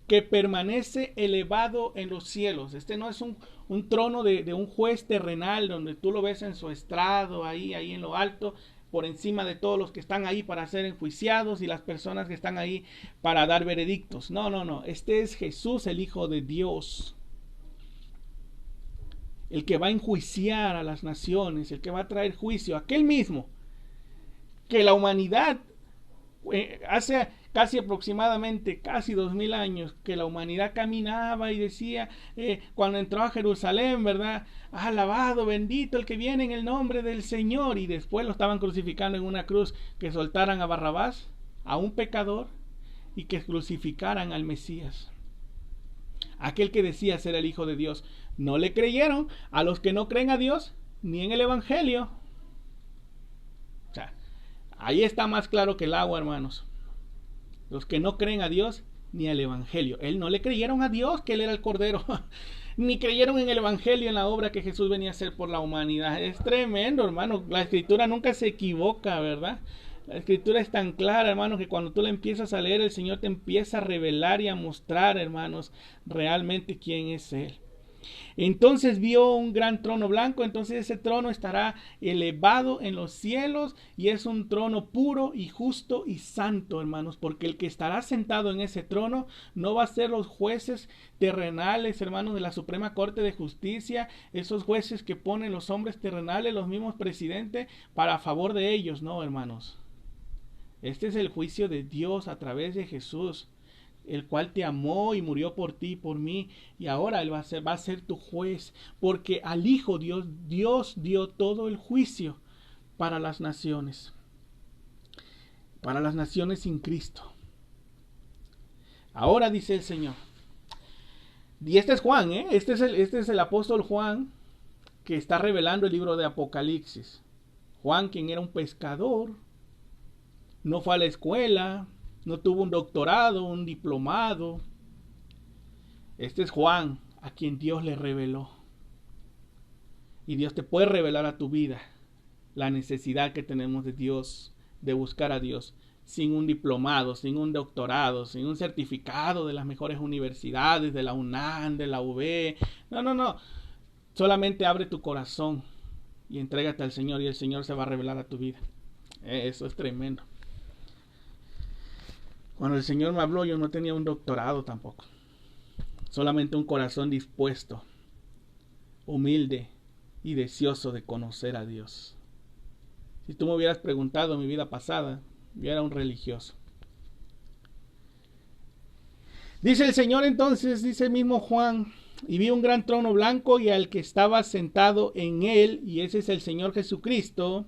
que permanece elevado en los cielos. Este no es un trono de un juez terrenal donde tú lo ves en su estrado, ahí en lo alto, por encima de todos los que están ahí para ser enjuiciados y las personas que están ahí para dar veredictos. No. Este es Jesús, el Hijo de Dios, el que va a enjuiciar a las naciones, el que va a traer juicio, aquel mismo que la humanidad hace casi 2000 años que la humanidad caminaba y decía, cuando entró a Jerusalén, ¿verdad? Alabado, bendito el que viene en el nombre del Señor. Y después lo estaban crucificando en una cruz, que soltaran a Barrabás, a un pecador, y que crucificaran al Mesías, aquel que decía ser el Hijo de Dios. No le creyeron a los que no creen a Dios ni en el Evangelio. O sea, ahí está más claro que el agua, hermanos. Los que no creen a Dios ni al Evangelio. Él no le creyeron a Dios que Él era el Cordero. Ni creyeron en el Evangelio, en la obra que Jesús venía a hacer por la humanidad. Es tremendo, hermano. La Escritura nunca se equivoca, ¿verdad? La Escritura es tan clara, hermanos, que cuando tú la empiezas a leer, el Señor te empieza a revelar y a mostrar, hermanos, realmente quién es Él. Entonces vio un gran trono blanco. Entonces ese trono estará elevado en los cielos, y es un trono puro y justo y santo, hermanos, porque el que estará sentado en ese trono no va a ser los jueces terrenales, hermanos, de la Suprema Corte de Justicia, esos jueces que ponen los hombres terrenales, los mismos presidentes, para favor de ellos. No, hermanos, este es el juicio de Dios a través de Jesús, el cual te amó y murió por ti y por mí, y ahora Él va a ser tu juez, porque al Hijo Dios dio todo el juicio para las naciones sin Cristo. Ahora dice el Señor, y este es Juan, este es el apóstol Juan, que está revelando el libro de Apocalipsis. Juan, quien era un pescador, no fue a la escuela, no tuvo un doctorado, un diplomado. Este es Juan, a quien Dios le reveló. Y Dios te puede revelar a tu vida la necesidad que tenemos de Dios, de buscar a Dios, sin un diplomado, sin un doctorado, sin un certificado de las mejores universidades, de la UNAM, de la UB. No. Solamente abre tu corazón y entrégate al Señor, y el Señor se va a revelar a tu vida. Eso es tremendo. Cuando el Señor me habló, yo no tenía un doctorado tampoco. Solamente un corazón dispuesto, humilde y deseoso de conocer a Dios. Si tú me hubieras preguntado en mi vida pasada, yo era un religioso. Dice el Señor entonces, dice el mismo Juan, y vi un gran trono blanco y al que estaba sentado en él, y ese es el Señor Jesucristo,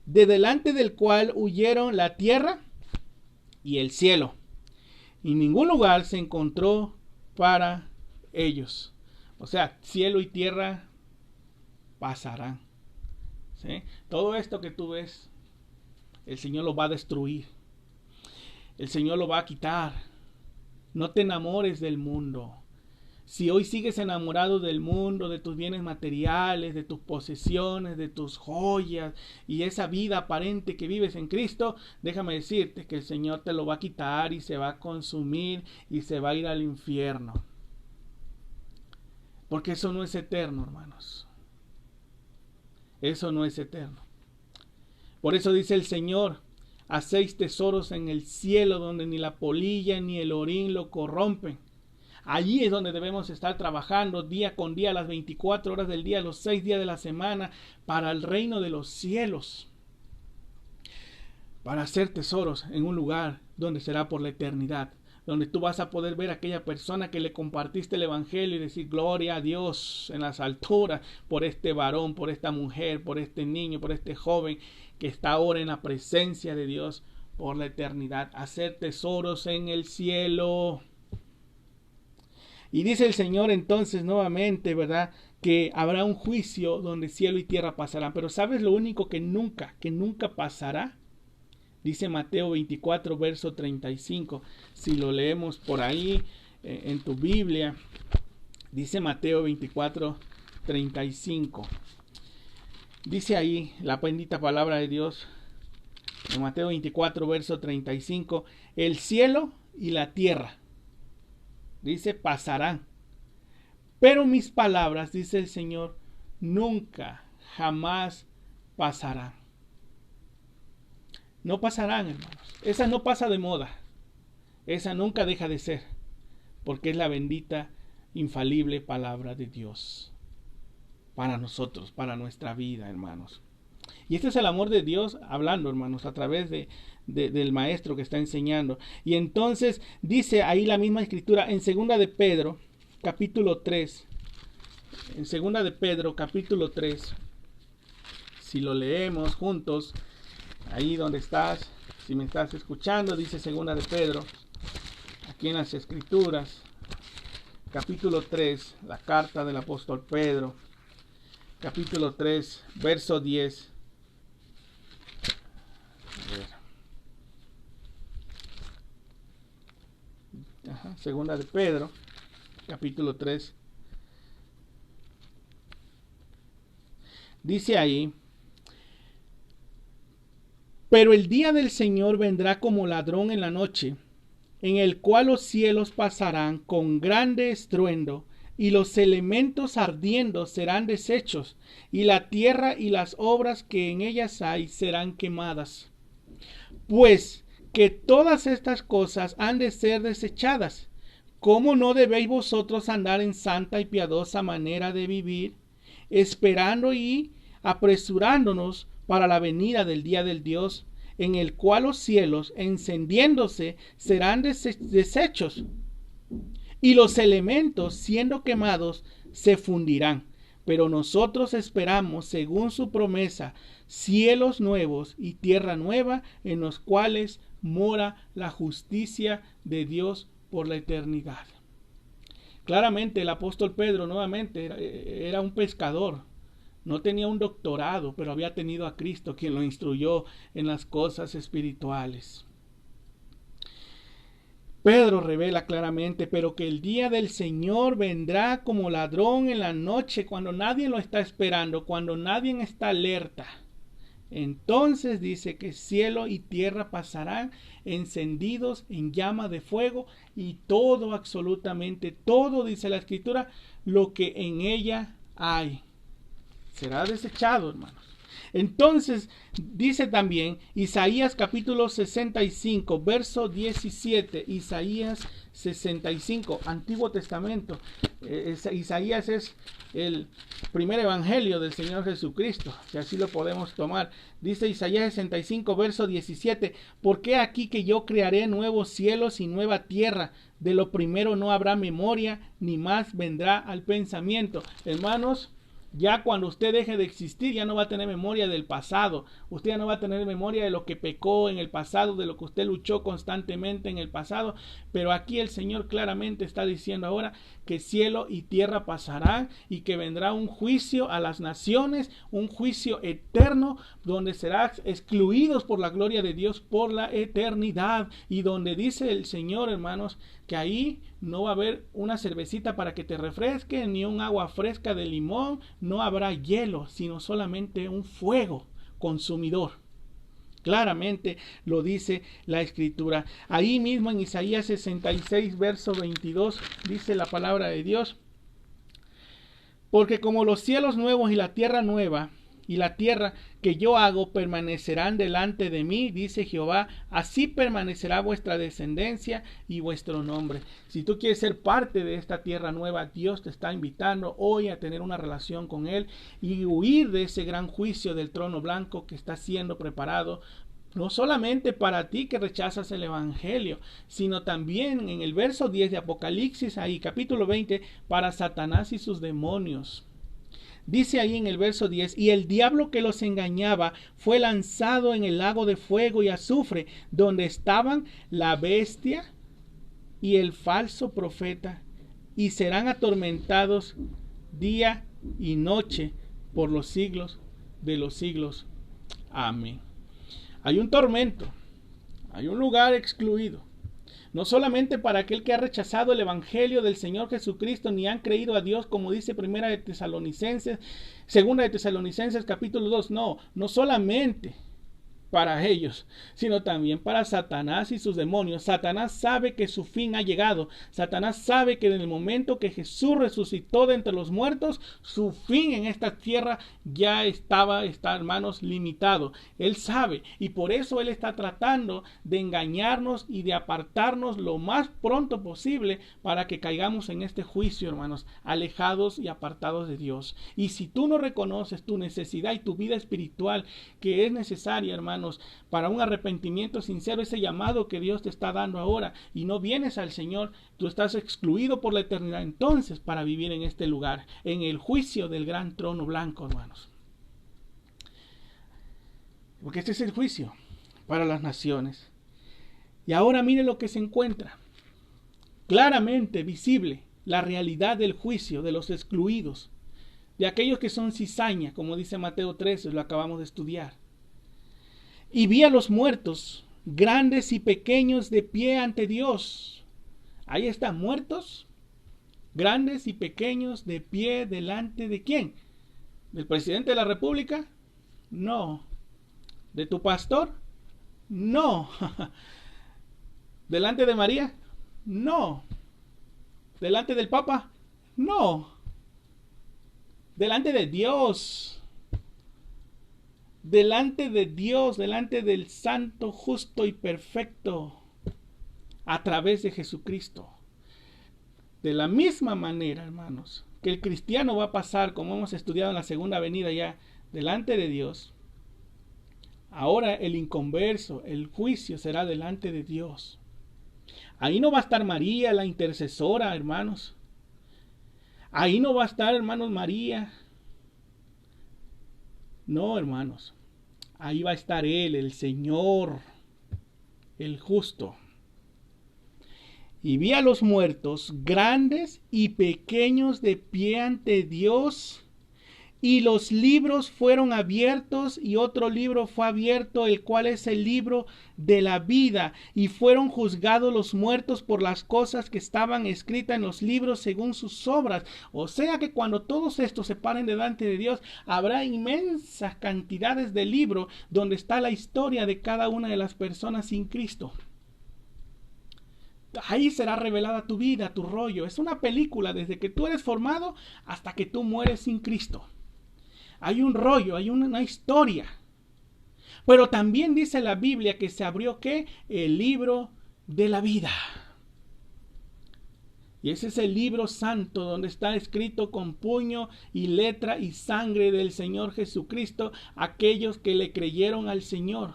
de delante del cual huyeron la tierra y el cielo, y ningún lugar se encontró para ellos. O sea, cielo y tierra pasarán. ¿Sí? Todo esto que tú ves, el Señor lo va a destruir. El Señor lo va a quitar. No te enamores del mundo. Si hoy sigues enamorado del mundo, de tus bienes materiales, de tus posesiones, de tus joyas y esa vida aparente que vives en Cristo, déjame decirte que el Señor te lo va a quitar y se va a consumir y se va a ir al infierno. Porque eso no es eterno, hermanos. Eso no es eterno. Por eso dice el Señor: hacéis tesoros en el cielo donde ni la polilla ni el orín lo corrompen. Allí es donde debemos estar trabajando día con día, las 24 horas del día, los 6 días de la semana, para el reino de los cielos. Para hacer tesoros en un lugar donde será por la eternidad. Donde tú vas a poder ver a aquella persona que le compartiste el evangelio y decir gloria a Dios en las alturas por este varón, por esta mujer, por este niño, por este joven que está ahora en la presencia de Dios por la eternidad. Hacer tesoros en el cielo. Y dice el Señor entonces nuevamente, ¿verdad?, que habrá un juicio donde cielo y tierra pasarán. Pero ¿sabes lo único que nunca pasará? Dice Mateo 24, verso 35. Si lo leemos por ahí en tu Biblia, dice Mateo 24, 35. Dice ahí la bendita palabra de Dios, en Mateo 24, verso 35, el cielo y la tierra, dice, pasarán, pero mis palabras, dice el Señor, nunca, jamás pasarán. No pasarán, hermanos. Esa no pasa de moda. Esa nunca deja de ser, porque es la bendita, infalible palabra de Dios para nosotros, para nuestra vida, hermanos. Y este es el amor de Dios hablando, hermanos, a través del maestro que está enseñando. Y entonces dice ahí la misma escritura en 2 de Pedro, capítulo 3. En 2 de Pedro, capítulo 3. Si lo leemos juntos, ahí donde estás, si me estás escuchando, dice 2 de Pedro, aquí en las escrituras, capítulo 3, la carta del apóstol Pedro, capítulo 3, verso 10. Segunda de Pedro, capítulo 3. Dice ahí: pero el día del Señor vendrá como ladrón en la noche, en el cual los cielos pasarán con grande estruendo, y los elementos ardiendo serán deshechos, y la tierra y las obras que en ellas hay serán quemadas. Pues que todas estas cosas han de ser desechadas, ¿cómo no debéis vosotros andar en santa y piadosa manera de vivir, esperando y apresurándonos para la venida del día del Dios, en el cual los cielos, encendiéndose, serán deshechos, y los elementos, siendo quemados, se fundirán? Pero nosotros esperamos, según su promesa, cielos nuevos y tierra nueva, en los cuales mora la justicia de Dios por la eternidad. Claramente el apóstol Pedro nuevamente era un pescador. No tenía un doctorado, pero había tenido a Cristo, quien lo instruyó en las cosas espirituales. Pedro revela claramente, pero que el día del Señor vendrá como ladrón en la noche, cuando nadie lo está esperando, cuando nadie está alerta. Entonces dice que cielo y tierra pasarán encendidos en llama de fuego, y todo, absolutamente todo, dice la Escritura, lo que en ella hay será desechado, hermanos. Entonces, dice también Isaías capítulo 65, verso 17, Isaías 65, Antiguo Testamento. Isaías es el primer evangelio del Señor Jesucristo, si así lo podemos tomar. Dice Isaías 65, verso 17, porque aquí que yo crearé nuevos cielos y nueva tierra, de lo primero no habrá memoria, ni más vendrá al pensamiento. Hermanos, ya cuando usted deje de existir, ya no va a tener memoria del pasado. Usted ya no va a tener memoria de lo que pecó en el pasado, de lo que usted luchó constantemente en el pasado. Pero aquí el Señor claramente está diciendo ahora que cielo y tierra pasarán y que vendrá un juicio a las naciones, un juicio eterno, donde serán excluidos por la gloria de Dios por la eternidad. Y donde dice el Señor, hermanos, que ahí no va a haber una cervecita para que te refresque, ni un agua fresca de limón, no habrá hielo, sino solamente un fuego consumidor. Claramente lo dice la Escritura. Ahí mismo en Isaías 66, verso 22, dice la palabra de Dios: porque como los cielos nuevos y la tierra nueva, y la tierra que yo hago permanecerán delante de mí, dice Jehová, así permanecerá vuestra descendencia y vuestro nombre. Si tú quieres ser parte de esta tierra nueva, Dios te está invitando hoy a tener una relación con Él y huir de ese gran juicio del trono blanco que está siendo preparado, no solamente para ti que rechazas el evangelio, sino también en el verso 10 de Apocalipsis, ahí capítulo 20, para Satanás y sus demonios. Dice ahí en el verso 10, y el diablo que los engañaba fue lanzado en el lago de fuego y azufre, donde estaban la bestia y el falso profeta, y serán atormentados día y noche por los siglos de los siglos. Amén. Hay un tormento, hay un lugar excluido. No solamente para aquel que ha rechazado el evangelio del Señor Jesucristo, ni han creído a Dios, como dice Segunda de Tesalonicenses capítulo 2, no solamente para ellos, sino también para Satanás y sus demonios. Satanás sabe que su fin ha llegado. Satanás sabe que en el momento que Jesús resucitó de entre los muertos, su fin en esta tierra ya está, hermanos, limitado. Él sabe, y por eso él está tratando de engañarnos y de apartarnos lo más pronto posible para que caigamos en este juicio, hermanos, alejados y apartados de Dios. Y si tú no reconoces tu necesidad y tu vida espiritual que es necesaria, hermanos, para un arrepentimiento sincero, ese llamado que Dios te está dando ahora, y no vienes al Señor, tú estás excluido por la eternidad entonces para vivir en este lugar, en el juicio del gran trono blanco, hermanos. Porque este es el juicio para las naciones. Y ahora mire lo que se encuentra claramente visible, la realidad del juicio de los excluidos, de aquellos que son cizaña, como dice Mateo 13, lo acabamos de estudiar. Y vi a los muertos, grandes y pequeños, de pie ante Dios. Ahí están, muertos, grandes y pequeños, de pie delante de ¿quién? ¿Del presidente de la República? No. ¿De tu pastor? No. ¿Delante de María? No. ¿Delante del Papa? No. Delante de Dios. Delante de Dios, delante del santo, justo y perfecto, a través de Jesucristo. De la misma manera, hermanos, que el cristiano va a pasar, como hemos estudiado en la segunda venida ya, delante de Dios, ahora el inconverso, el juicio será delante de Dios. Ahí no va a estar María, la intercesora, hermanos. Ahí no va a estar, hermanos, María. No, hermanos, ahí va a estar Él, el Señor, el justo. Y vi a los muertos, grandes y pequeños, de pie ante Dios, y los libros fueron abiertos, y otro libro fue abierto, el cual es el libro de la vida, y fueron juzgados los muertos por las cosas que estaban escritas en los libros según sus obras. O sea que cuando todos estos se paren delante de Dios, habrá inmensas cantidades de libros donde está la historia de cada una de las personas sin Cristo. Ahí será revelada tu vida, tu rollo. Es una película desde que tú eres formado hasta que tú mueres sin Cristo. hay un rollo, hay una historia. Pero también dice la Biblia que se abrió, ¿qué? El libro de la vida. Y ese es el libro santo donde está escrito con puño y letra y sangre del Señor Jesucristo aquellos que le creyeron al Señor.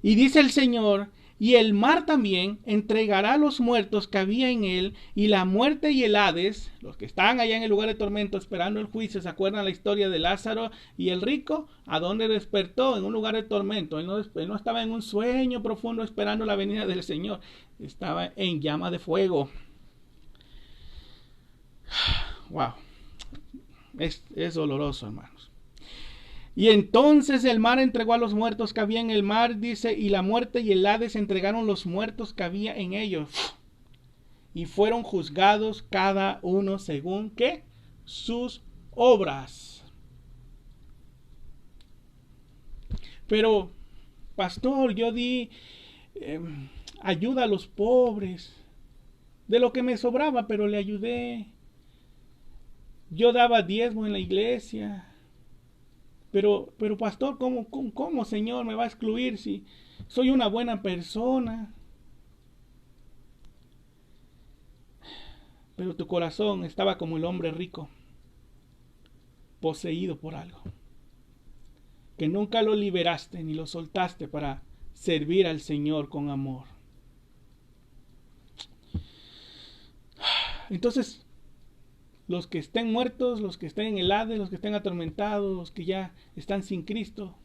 Y dice el Señor, y el mar también entregará a los muertos que había en él, y la muerte y el Hades, los que estaban allá en el lugar de tormento esperando el juicio. ¿Se acuerdan la historia de Lázaro y el rico? ¿A dónde despertó? En un lugar de tormento. Él no estaba en un sueño profundo esperando la venida del Señor. Estaba en llama de fuego. Wow, es doloroso, hermanos. Y entonces el mar entregó a los muertos que había en el mar, dice, y la muerte y el Hades entregaron los muertos que había en ellos. Y fueron juzgados cada uno según, ¿qué? Sus obras. Pero, pastor, yo di ayuda a los pobres, de lo que me sobraba, pero le ayudé. Yo daba diezmo en la iglesia. Pero pastor, ¿cómo, Señor, me va a excluir si soy una buena persona? Pero tu corazón estaba como el hombre rico, poseído por algo, que nunca lo liberaste ni lo soltaste para servir al Señor con amor. Entonces, los que estén muertos, los que estén en el Hades, los que estén atormentados, los que ya están sin Cristo,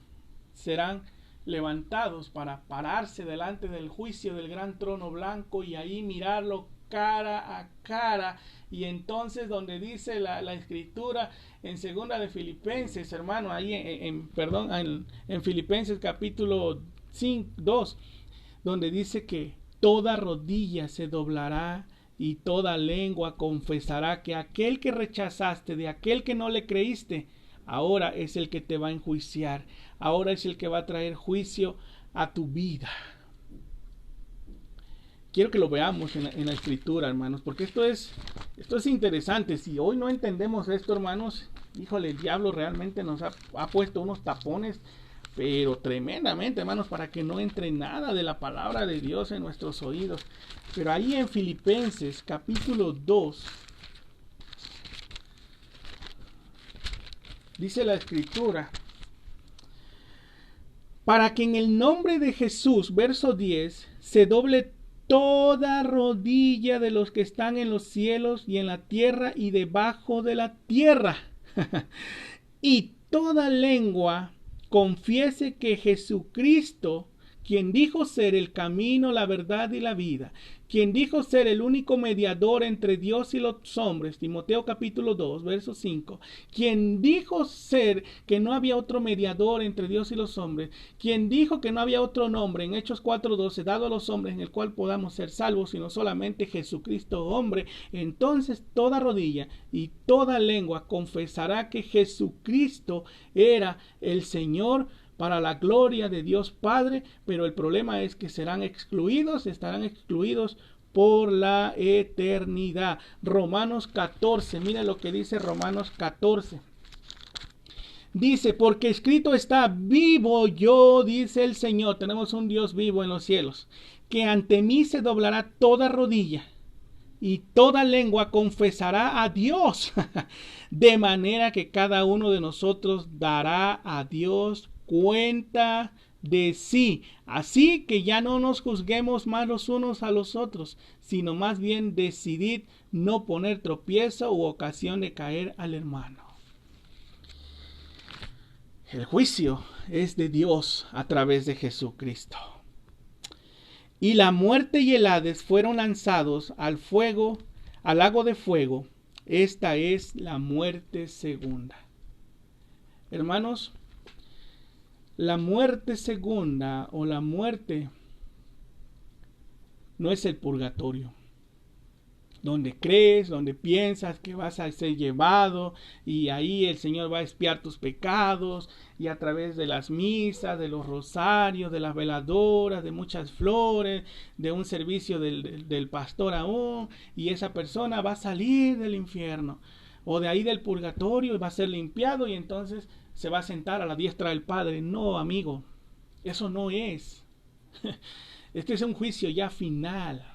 serán levantados para pararse delante del juicio del gran trono blanco y ahí mirarlo cara a cara. Y entonces donde dice la escritura en segunda de Filipenses, hermano, ahí en Filipenses capítulo 2, donde dice que toda rodilla se doblará y toda lengua confesará que aquel que rechazaste, de aquel que no le creíste, ahora es el que te va a enjuiciar, ahora es el que va a traer juicio a tu vida. Quiero que lo veamos en la escritura, hermanos, porque esto es interesante. Si hoy no entendemos esto, hermanos, híjole, el diablo realmente nos ha puesto unos tapones, pero tremendamente, hermanos, para que no entre nada de la palabra de Dios en nuestros oídos. Pero ahí en Filipenses capítulo 2 dice la escritura, para que en el nombre de Jesús, verso 10, se doble toda rodilla de los que están en los cielos y en la tierra y debajo de la tierra, y toda lengua confiese que Jesucristo, quien dijo ser el camino, la verdad y la vida, quien dijo ser el único mediador entre Dios y los hombres, Timoteo capítulo 2, verso 5, quien dijo ser que no había otro mediador entre Dios y los hombres, quien dijo que no había otro nombre en Hechos 4:12 dado a los hombres en el cual podamos ser salvos, sino solamente Jesucristo hombre, entonces toda rodilla y toda lengua confesará que Jesucristo era el Señor, para la gloria de Dios Padre. Pero el problema es que estarán excluidos por la eternidad. Romanos 14, mira lo que dice Romanos 14. Dice, porque escrito está, vivo yo, dice el Señor. Tenemos un Dios vivo en los cielos, que ante mí se doblará toda rodilla y toda lengua confesará a Dios. De manera que cada uno de nosotros dará a Dios cuenta de sí. Así que ya no nos juzguemos más los unos a los otros, sino más bien decidid no poner tropiezo u ocasión de caer al hermano. El juicio es de Dios a través de Jesucristo. Y la muerte y el Hades fueron lanzados al fuego, al lago de fuego. Esta es la muerte segunda. Hermanos, la muerte segunda o la muerte no es el purgatorio, donde crees, donde piensas que vas a ser llevado y ahí el Señor va a expiar tus pecados, y a través de las misas, de los rosarios, de las veladoras, de muchas flores, de un servicio del pastor aún, y esa persona va a salir del infierno. o de ahí del purgatorio, y va a ser limpiado y entonces se va a sentar a la diestra del Padre. No, amigo, eso no es. Este es un juicio ya final.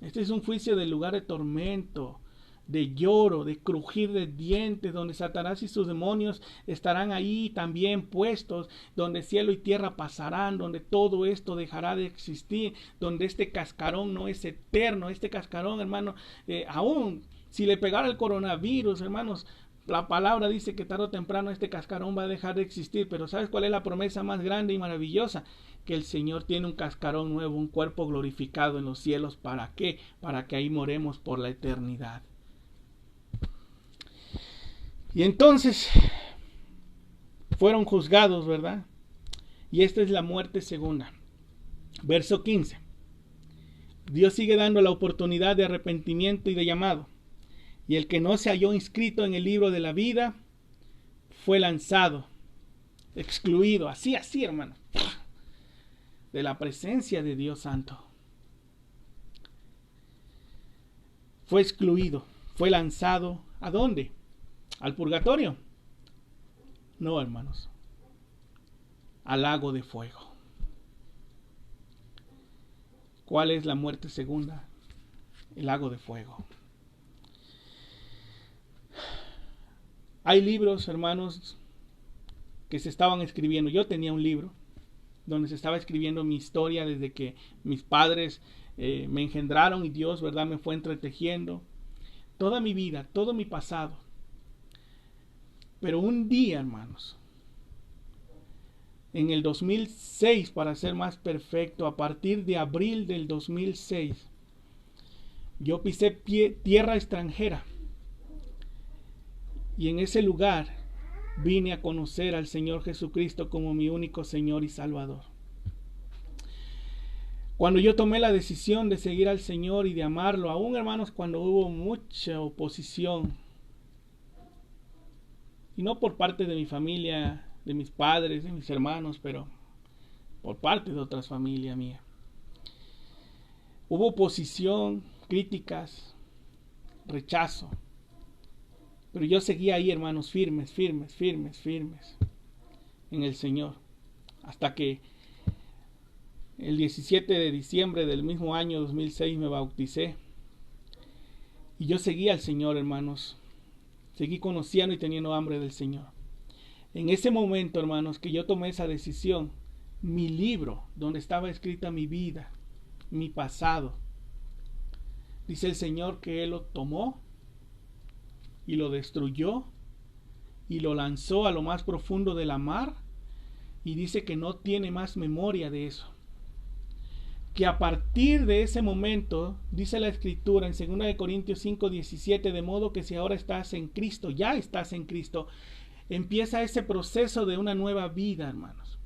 Este es un juicio del lugar de tormento, de lloro, de crujir de dientes, donde Satanás y sus demonios estarán ahí también puestos, donde cielo y tierra pasarán, donde todo esto dejará de existir, donde este cascarón no es eterno. Este cascarón, hermano, aún si le pegara el coronavirus, hermanos, la palabra dice que tarde o temprano este cascarón va a dejar de existir. Pero ¿sabes cuál es la promesa más grande y maravillosa? Que el Señor tiene un cascarón nuevo, un cuerpo glorificado en los cielos. ¿Para qué? Para que ahí moremos por la eternidad. Y entonces fueron juzgados, ¿verdad? Y esta es la muerte segunda. Verso 15. Dios sigue dando la oportunidad de arrepentimiento y de llamado. Y el que no se halló inscrito en el libro de la vida fue lanzado, excluido, así, hermano, de la presencia de Dios Santo. Fue excluido, fue lanzado, ¿a dónde? ¿Al purgatorio? No, hermanos, al lago de fuego. ¿Cuál es la muerte segunda? El lago de fuego. Hay libros, hermanos, que se estaban escribiendo. Yo tenía un libro donde se estaba escribiendo mi historia desde que mis padres me engendraron y Dios, ¿verdad?, me fue entretejiendo. Toda mi vida, todo mi pasado. Pero un día, hermanos, en el 2006, para ser más perfecto, a partir de abril del 2006, yo pisé tierra extranjera. Y en ese lugar vine a conocer al Señor Jesucristo como mi único Señor y Salvador. Cuando yo tomé la decisión de seguir al Señor y de amarlo, aún, hermanos, cuando hubo mucha oposición, y no por parte de mi familia, de mis padres, de mis hermanos, pero por parte de otras familias mías, hubo oposición, críticas, rechazo. Pero yo seguía ahí, hermanos, firmes en el Señor. Hasta que el 17 de diciembre del mismo año 2006 me bauticé. Y yo seguía al Señor, hermanos. Seguí conociendo y teniendo hambre del Señor. En ese momento, hermanos, que yo tomé esa decisión, mi libro, donde estaba escrita mi vida, mi pasado, dice el Señor que Él lo tomó y lo destruyó y lo lanzó a lo más profundo de la mar, y dice que no tiene más memoria de eso. Que a partir de ese momento, dice la Escritura en 2 Corintios 5:17, de modo que si ahora estás en Cristo, ya estás en Cristo, empieza ese proceso de una nueva vida, hermanos.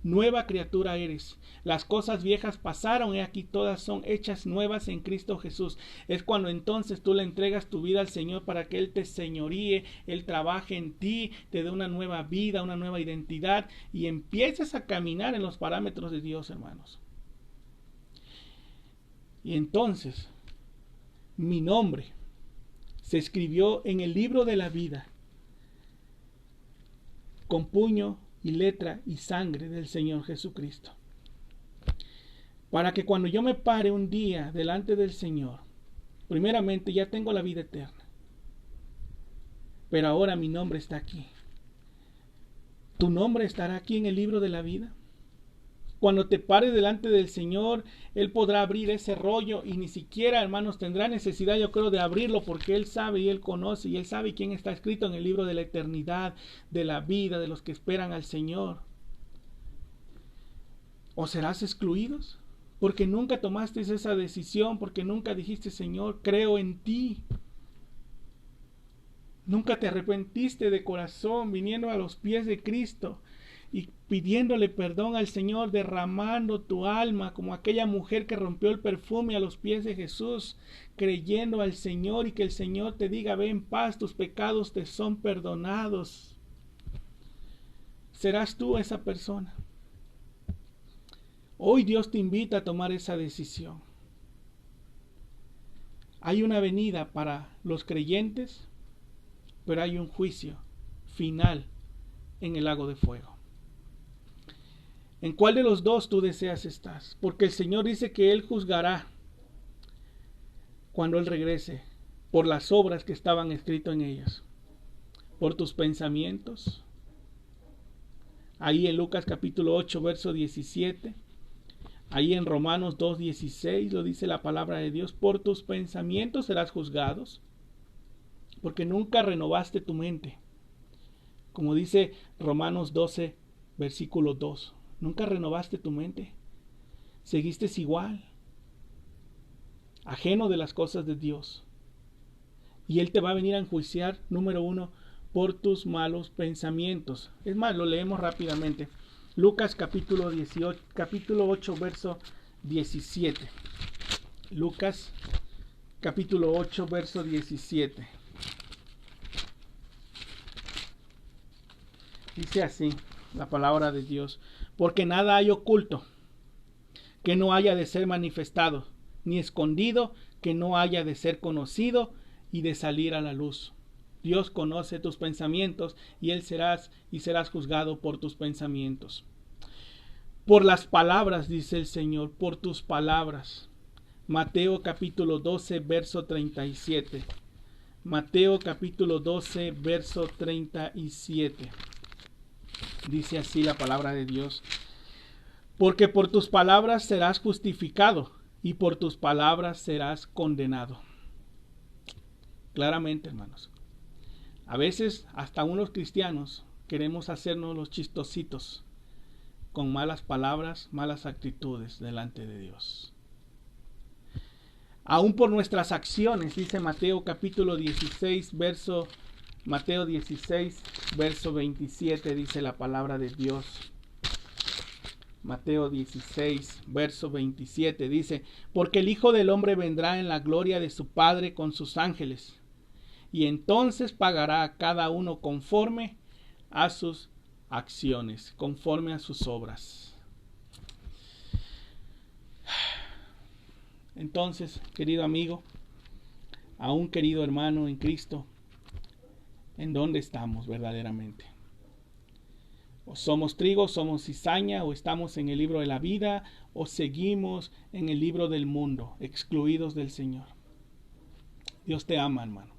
Nueva criatura eres. Las cosas viejas pasaron y aquí todas son hechas nuevas en Cristo Jesús. Es cuando entonces tú le entregas tu vida al Señor para que Él te señoríe, Él trabaje en ti, te dé una nueva vida, una nueva identidad y empieces a caminar en los parámetros de Dios, hermanos. Y entonces mi nombre se escribió en el libro de la vida con puño y letra y sangre del Señor Jesucristo. Para que cuando yo me pare un día delante del Señor, primeramente ya tengo la vida eterna. Pero ahora mi nombre está aquí. ¿Tu nombre estará aquí en el libro de la vida? Cuando te pare delante del Señor, Él podrá abrir ese rollo y ni siquiera, hermanos, tendrá necesidad, yo creo, de abrirlo, porque Él sabe y Él conoce y Él sabe quién está escrito en el libro de la eternidad, de la vida, de los que esperan al Señor. ¿O serás excluidos? Porque nunca tomaste esa decisión, porque nunca dijiste, Señor, creo en ti. Nunca te arrepentiste de corazón viniendo a los pies de Cristo y pidiéndole perdón al Señor, derramando tu alma como aquella mujer que rompió el perfume a los pies de Jesús, creyendo al Señor y que el Señor te diga, ve en paz, tus pecados te son perdonados. ¿Serás tú esa persona? Hoy Dios te invita a tomar esa decisión. Hay una venida para los creyentes pero hay un juicio final en el lago de fuego. ¿En cuál de los dos tú deseas estar? Porque el Señor dice que Él juzgará cuando Él regrese por las obras que estaban escritas en ellas, por tus pensamientos. Ahí en Lucas capítulo 8, verso 17. Ahí en Romanos 2, 16 lo dice la palabra de Dios. Por tus pensamientos serás juzgados, porque nunca renovaste tu mente. Como dice Romanos 12, versículo 2. Nunca renovaste tu mente. Seguiste igual, ajeno de las cosas de Dios. Y Él te va a venir a enjuiciar, número 1, por tus malos pensamientos. Es más, lo leemos rápidamente. Lucas capítulo 8, verso 17. Lucas capítulo 8, verso 17. Dice así la palabra de Dios: porque nada hay oculto que no haya de ser manifestado, ni escondido que no haya de ser conocido y de salir a la luz. Dios conoce tus pensamientos y serás juzgado por tus pensamientos. Por las palabras, dice el Señor, por tus palabras. Mateo capítulo 12, verso 37. Mateo capítulo 12, verso 37. Dice así la palabra de Dios: porque por tus palabras serás justificado y por tus palabras serás condenado. Claramente, hermanos. A veces, hasta unos cristianos, queremos hacernos los chistositos con malas palabras, malas actitudes delante de Dios. Aún por nuestras acciones, dice Mateo capítulo 16, verso 27, dice la palabra de Dios. Mateo 16, verso 27, dice: porque el Hijo del Hombre vendrá en la gloria de su Padre con sus ángeles, y entonces pagará a cada uno conforme a sus acciones, conforme a sus obras. Entonces, querido amigo, aún querido hermano en Cristo, ¿en dónde estamos verdaderamente? O somos trigo, somos cizaña, o estamos en el libro de la vida, o seguimos en el libro del mundo, excluidos del Señor. Dios te ama, hermano.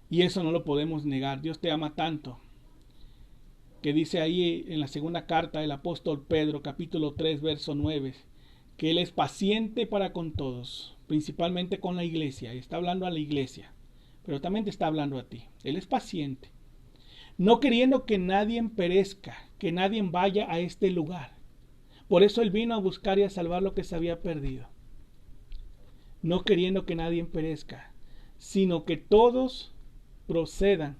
Y eso no lo podemos negar. Dios te ama tanto, que dice ahí en la segunda carta del apóstol Pedro, capítulo 3, verso 9, que Él es paciente para con todos, principalmente con la iglesia. Y está hablando a la iglesia, pero también te está hablando a ti. Él es paciente, no queriendo que nadie perezca, que nadie vaya a este lugar. Por eso Él vino a buscar y a salvar lo que se había perdido. No queriendo que nadie perezca, sino que todos procedan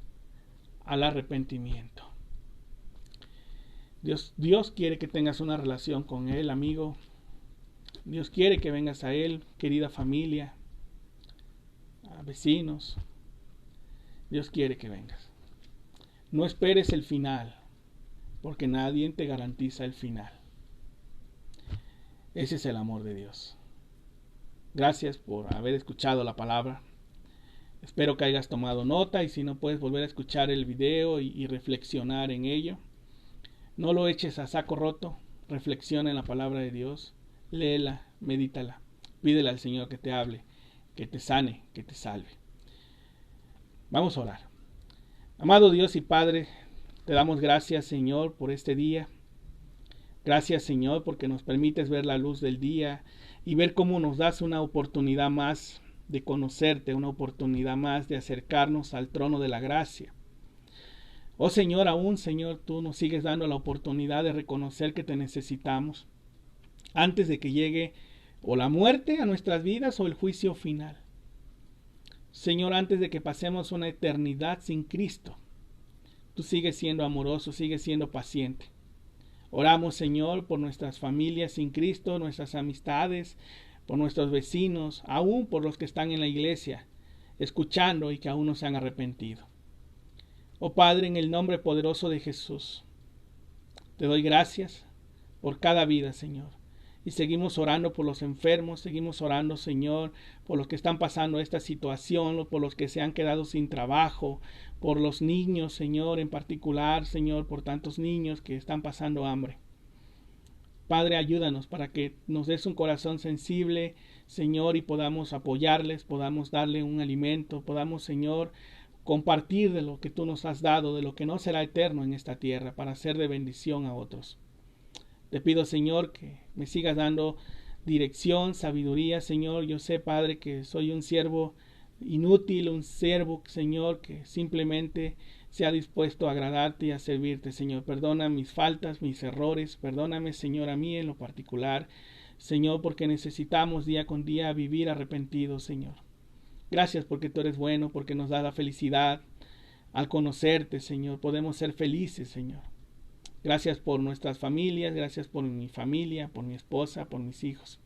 al arrepentimiento. Dios quiere que tengas una relación con Él, amigo. Dios quiere que vengas a Él, querida familia, a vecinos. Dios quiere que vengas. No esperes el final, porque nadie te garantiza el final. Ese es el amor de Dios. Gracias por haber escuchado la palabra. Espero que hayas tomado nota, y si no, puedes volver a escuchar el video y reflexionar en ello. No lo eches a saco roto. Reflexiona en la palabra de Dios. Léela, medítala. Pídele al Señor que te hable, que te sane, que te salve. Vamos a orar. Amado Dios y Padre, te damos gracias, Señor, por este día. Gracias, Señor, porque nos permites ver la luz del día y ver cómo nos das una oportunidad más de conocerte, una oportunidad más de acercarnos al trono de la gracia. Oh Señor, aún, Señor, tú nos sigues dando la oportunidad de reconocer que te necesitamos antes de que llegue o la muerte a nuestras vidas o el juicio final. Señor, antes de que pasemos una eternidad sin Cristo, tú sigues siendo amoroso, sigues siendo paciente. Oramos, Señor, por nuestras familias sin Cristo, nuestras amistades, por nuestros vecinos, aún por los que están en la iglesia, escuchando y que aún no se han arrepentido. Oh Padre, en el nombre poderoso de Jesús, te doy gracias por cada vida, Señor. y seguimos orando por los enfermos, seguimos orando, Señor, por los que están pasando esta situación, por los que se han quedado sin trabajo, por los niños, Señor, en particular, Señor, por tantos niños que están pasando hambre. Padre, ayúdanos para que nos des un corazón sensible, Señor, y podamos apoyarles, podamos darle un alimento, podamos, Señor, compartir de lo que tú nos has dado, de lo que no será eterno en esta tierra, para ser de bendición a otros. Te pido, Señor, que me sigas dando dirección, sabiduría, Señor. Yo sé, Padre, que soy un siervo inútil, un siervo, Señor, que simplemente sea dispuesto a agradarte y a servirte, Señor. Perdona mis faltas, mis errores. Perdóname, Señor, a mí en lo particular, Señor, porque necesitamos día con día vivir arrepentidos, Señor. Gracias porque tú eres bueno, porque nos da la felicidad al conocerte, Señor. Podemos ser felices, Señor. Gracias por nuestras familias, gracias por mi familia, por mi esposa, por mis hijos.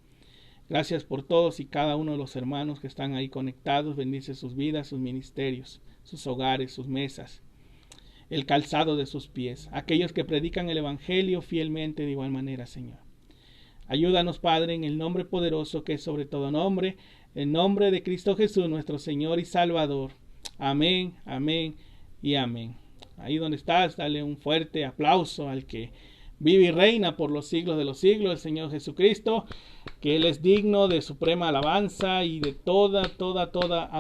Gracias por todos y cada uno de los hermanos que están ahí conectados. Bendice sus vidas, sus ministerios, sus hogares, sus mesas, el calzado de sus pies. Aquellos que predican el evangelio fielmente de igual manera, Señor. Ayúdanos, Padre, en el nombre poderoso que es sobre todo nombre, en nombre de Cristo Jesús, nuestro Señor y Salvador. Amén, amén y amén. Ahí donde estás, dale un fuerte aplauso al que vive y reina por los siglos de los siglos, el Señor Jesucristo, que Él es digno de suprema alabanza y de toda adoración.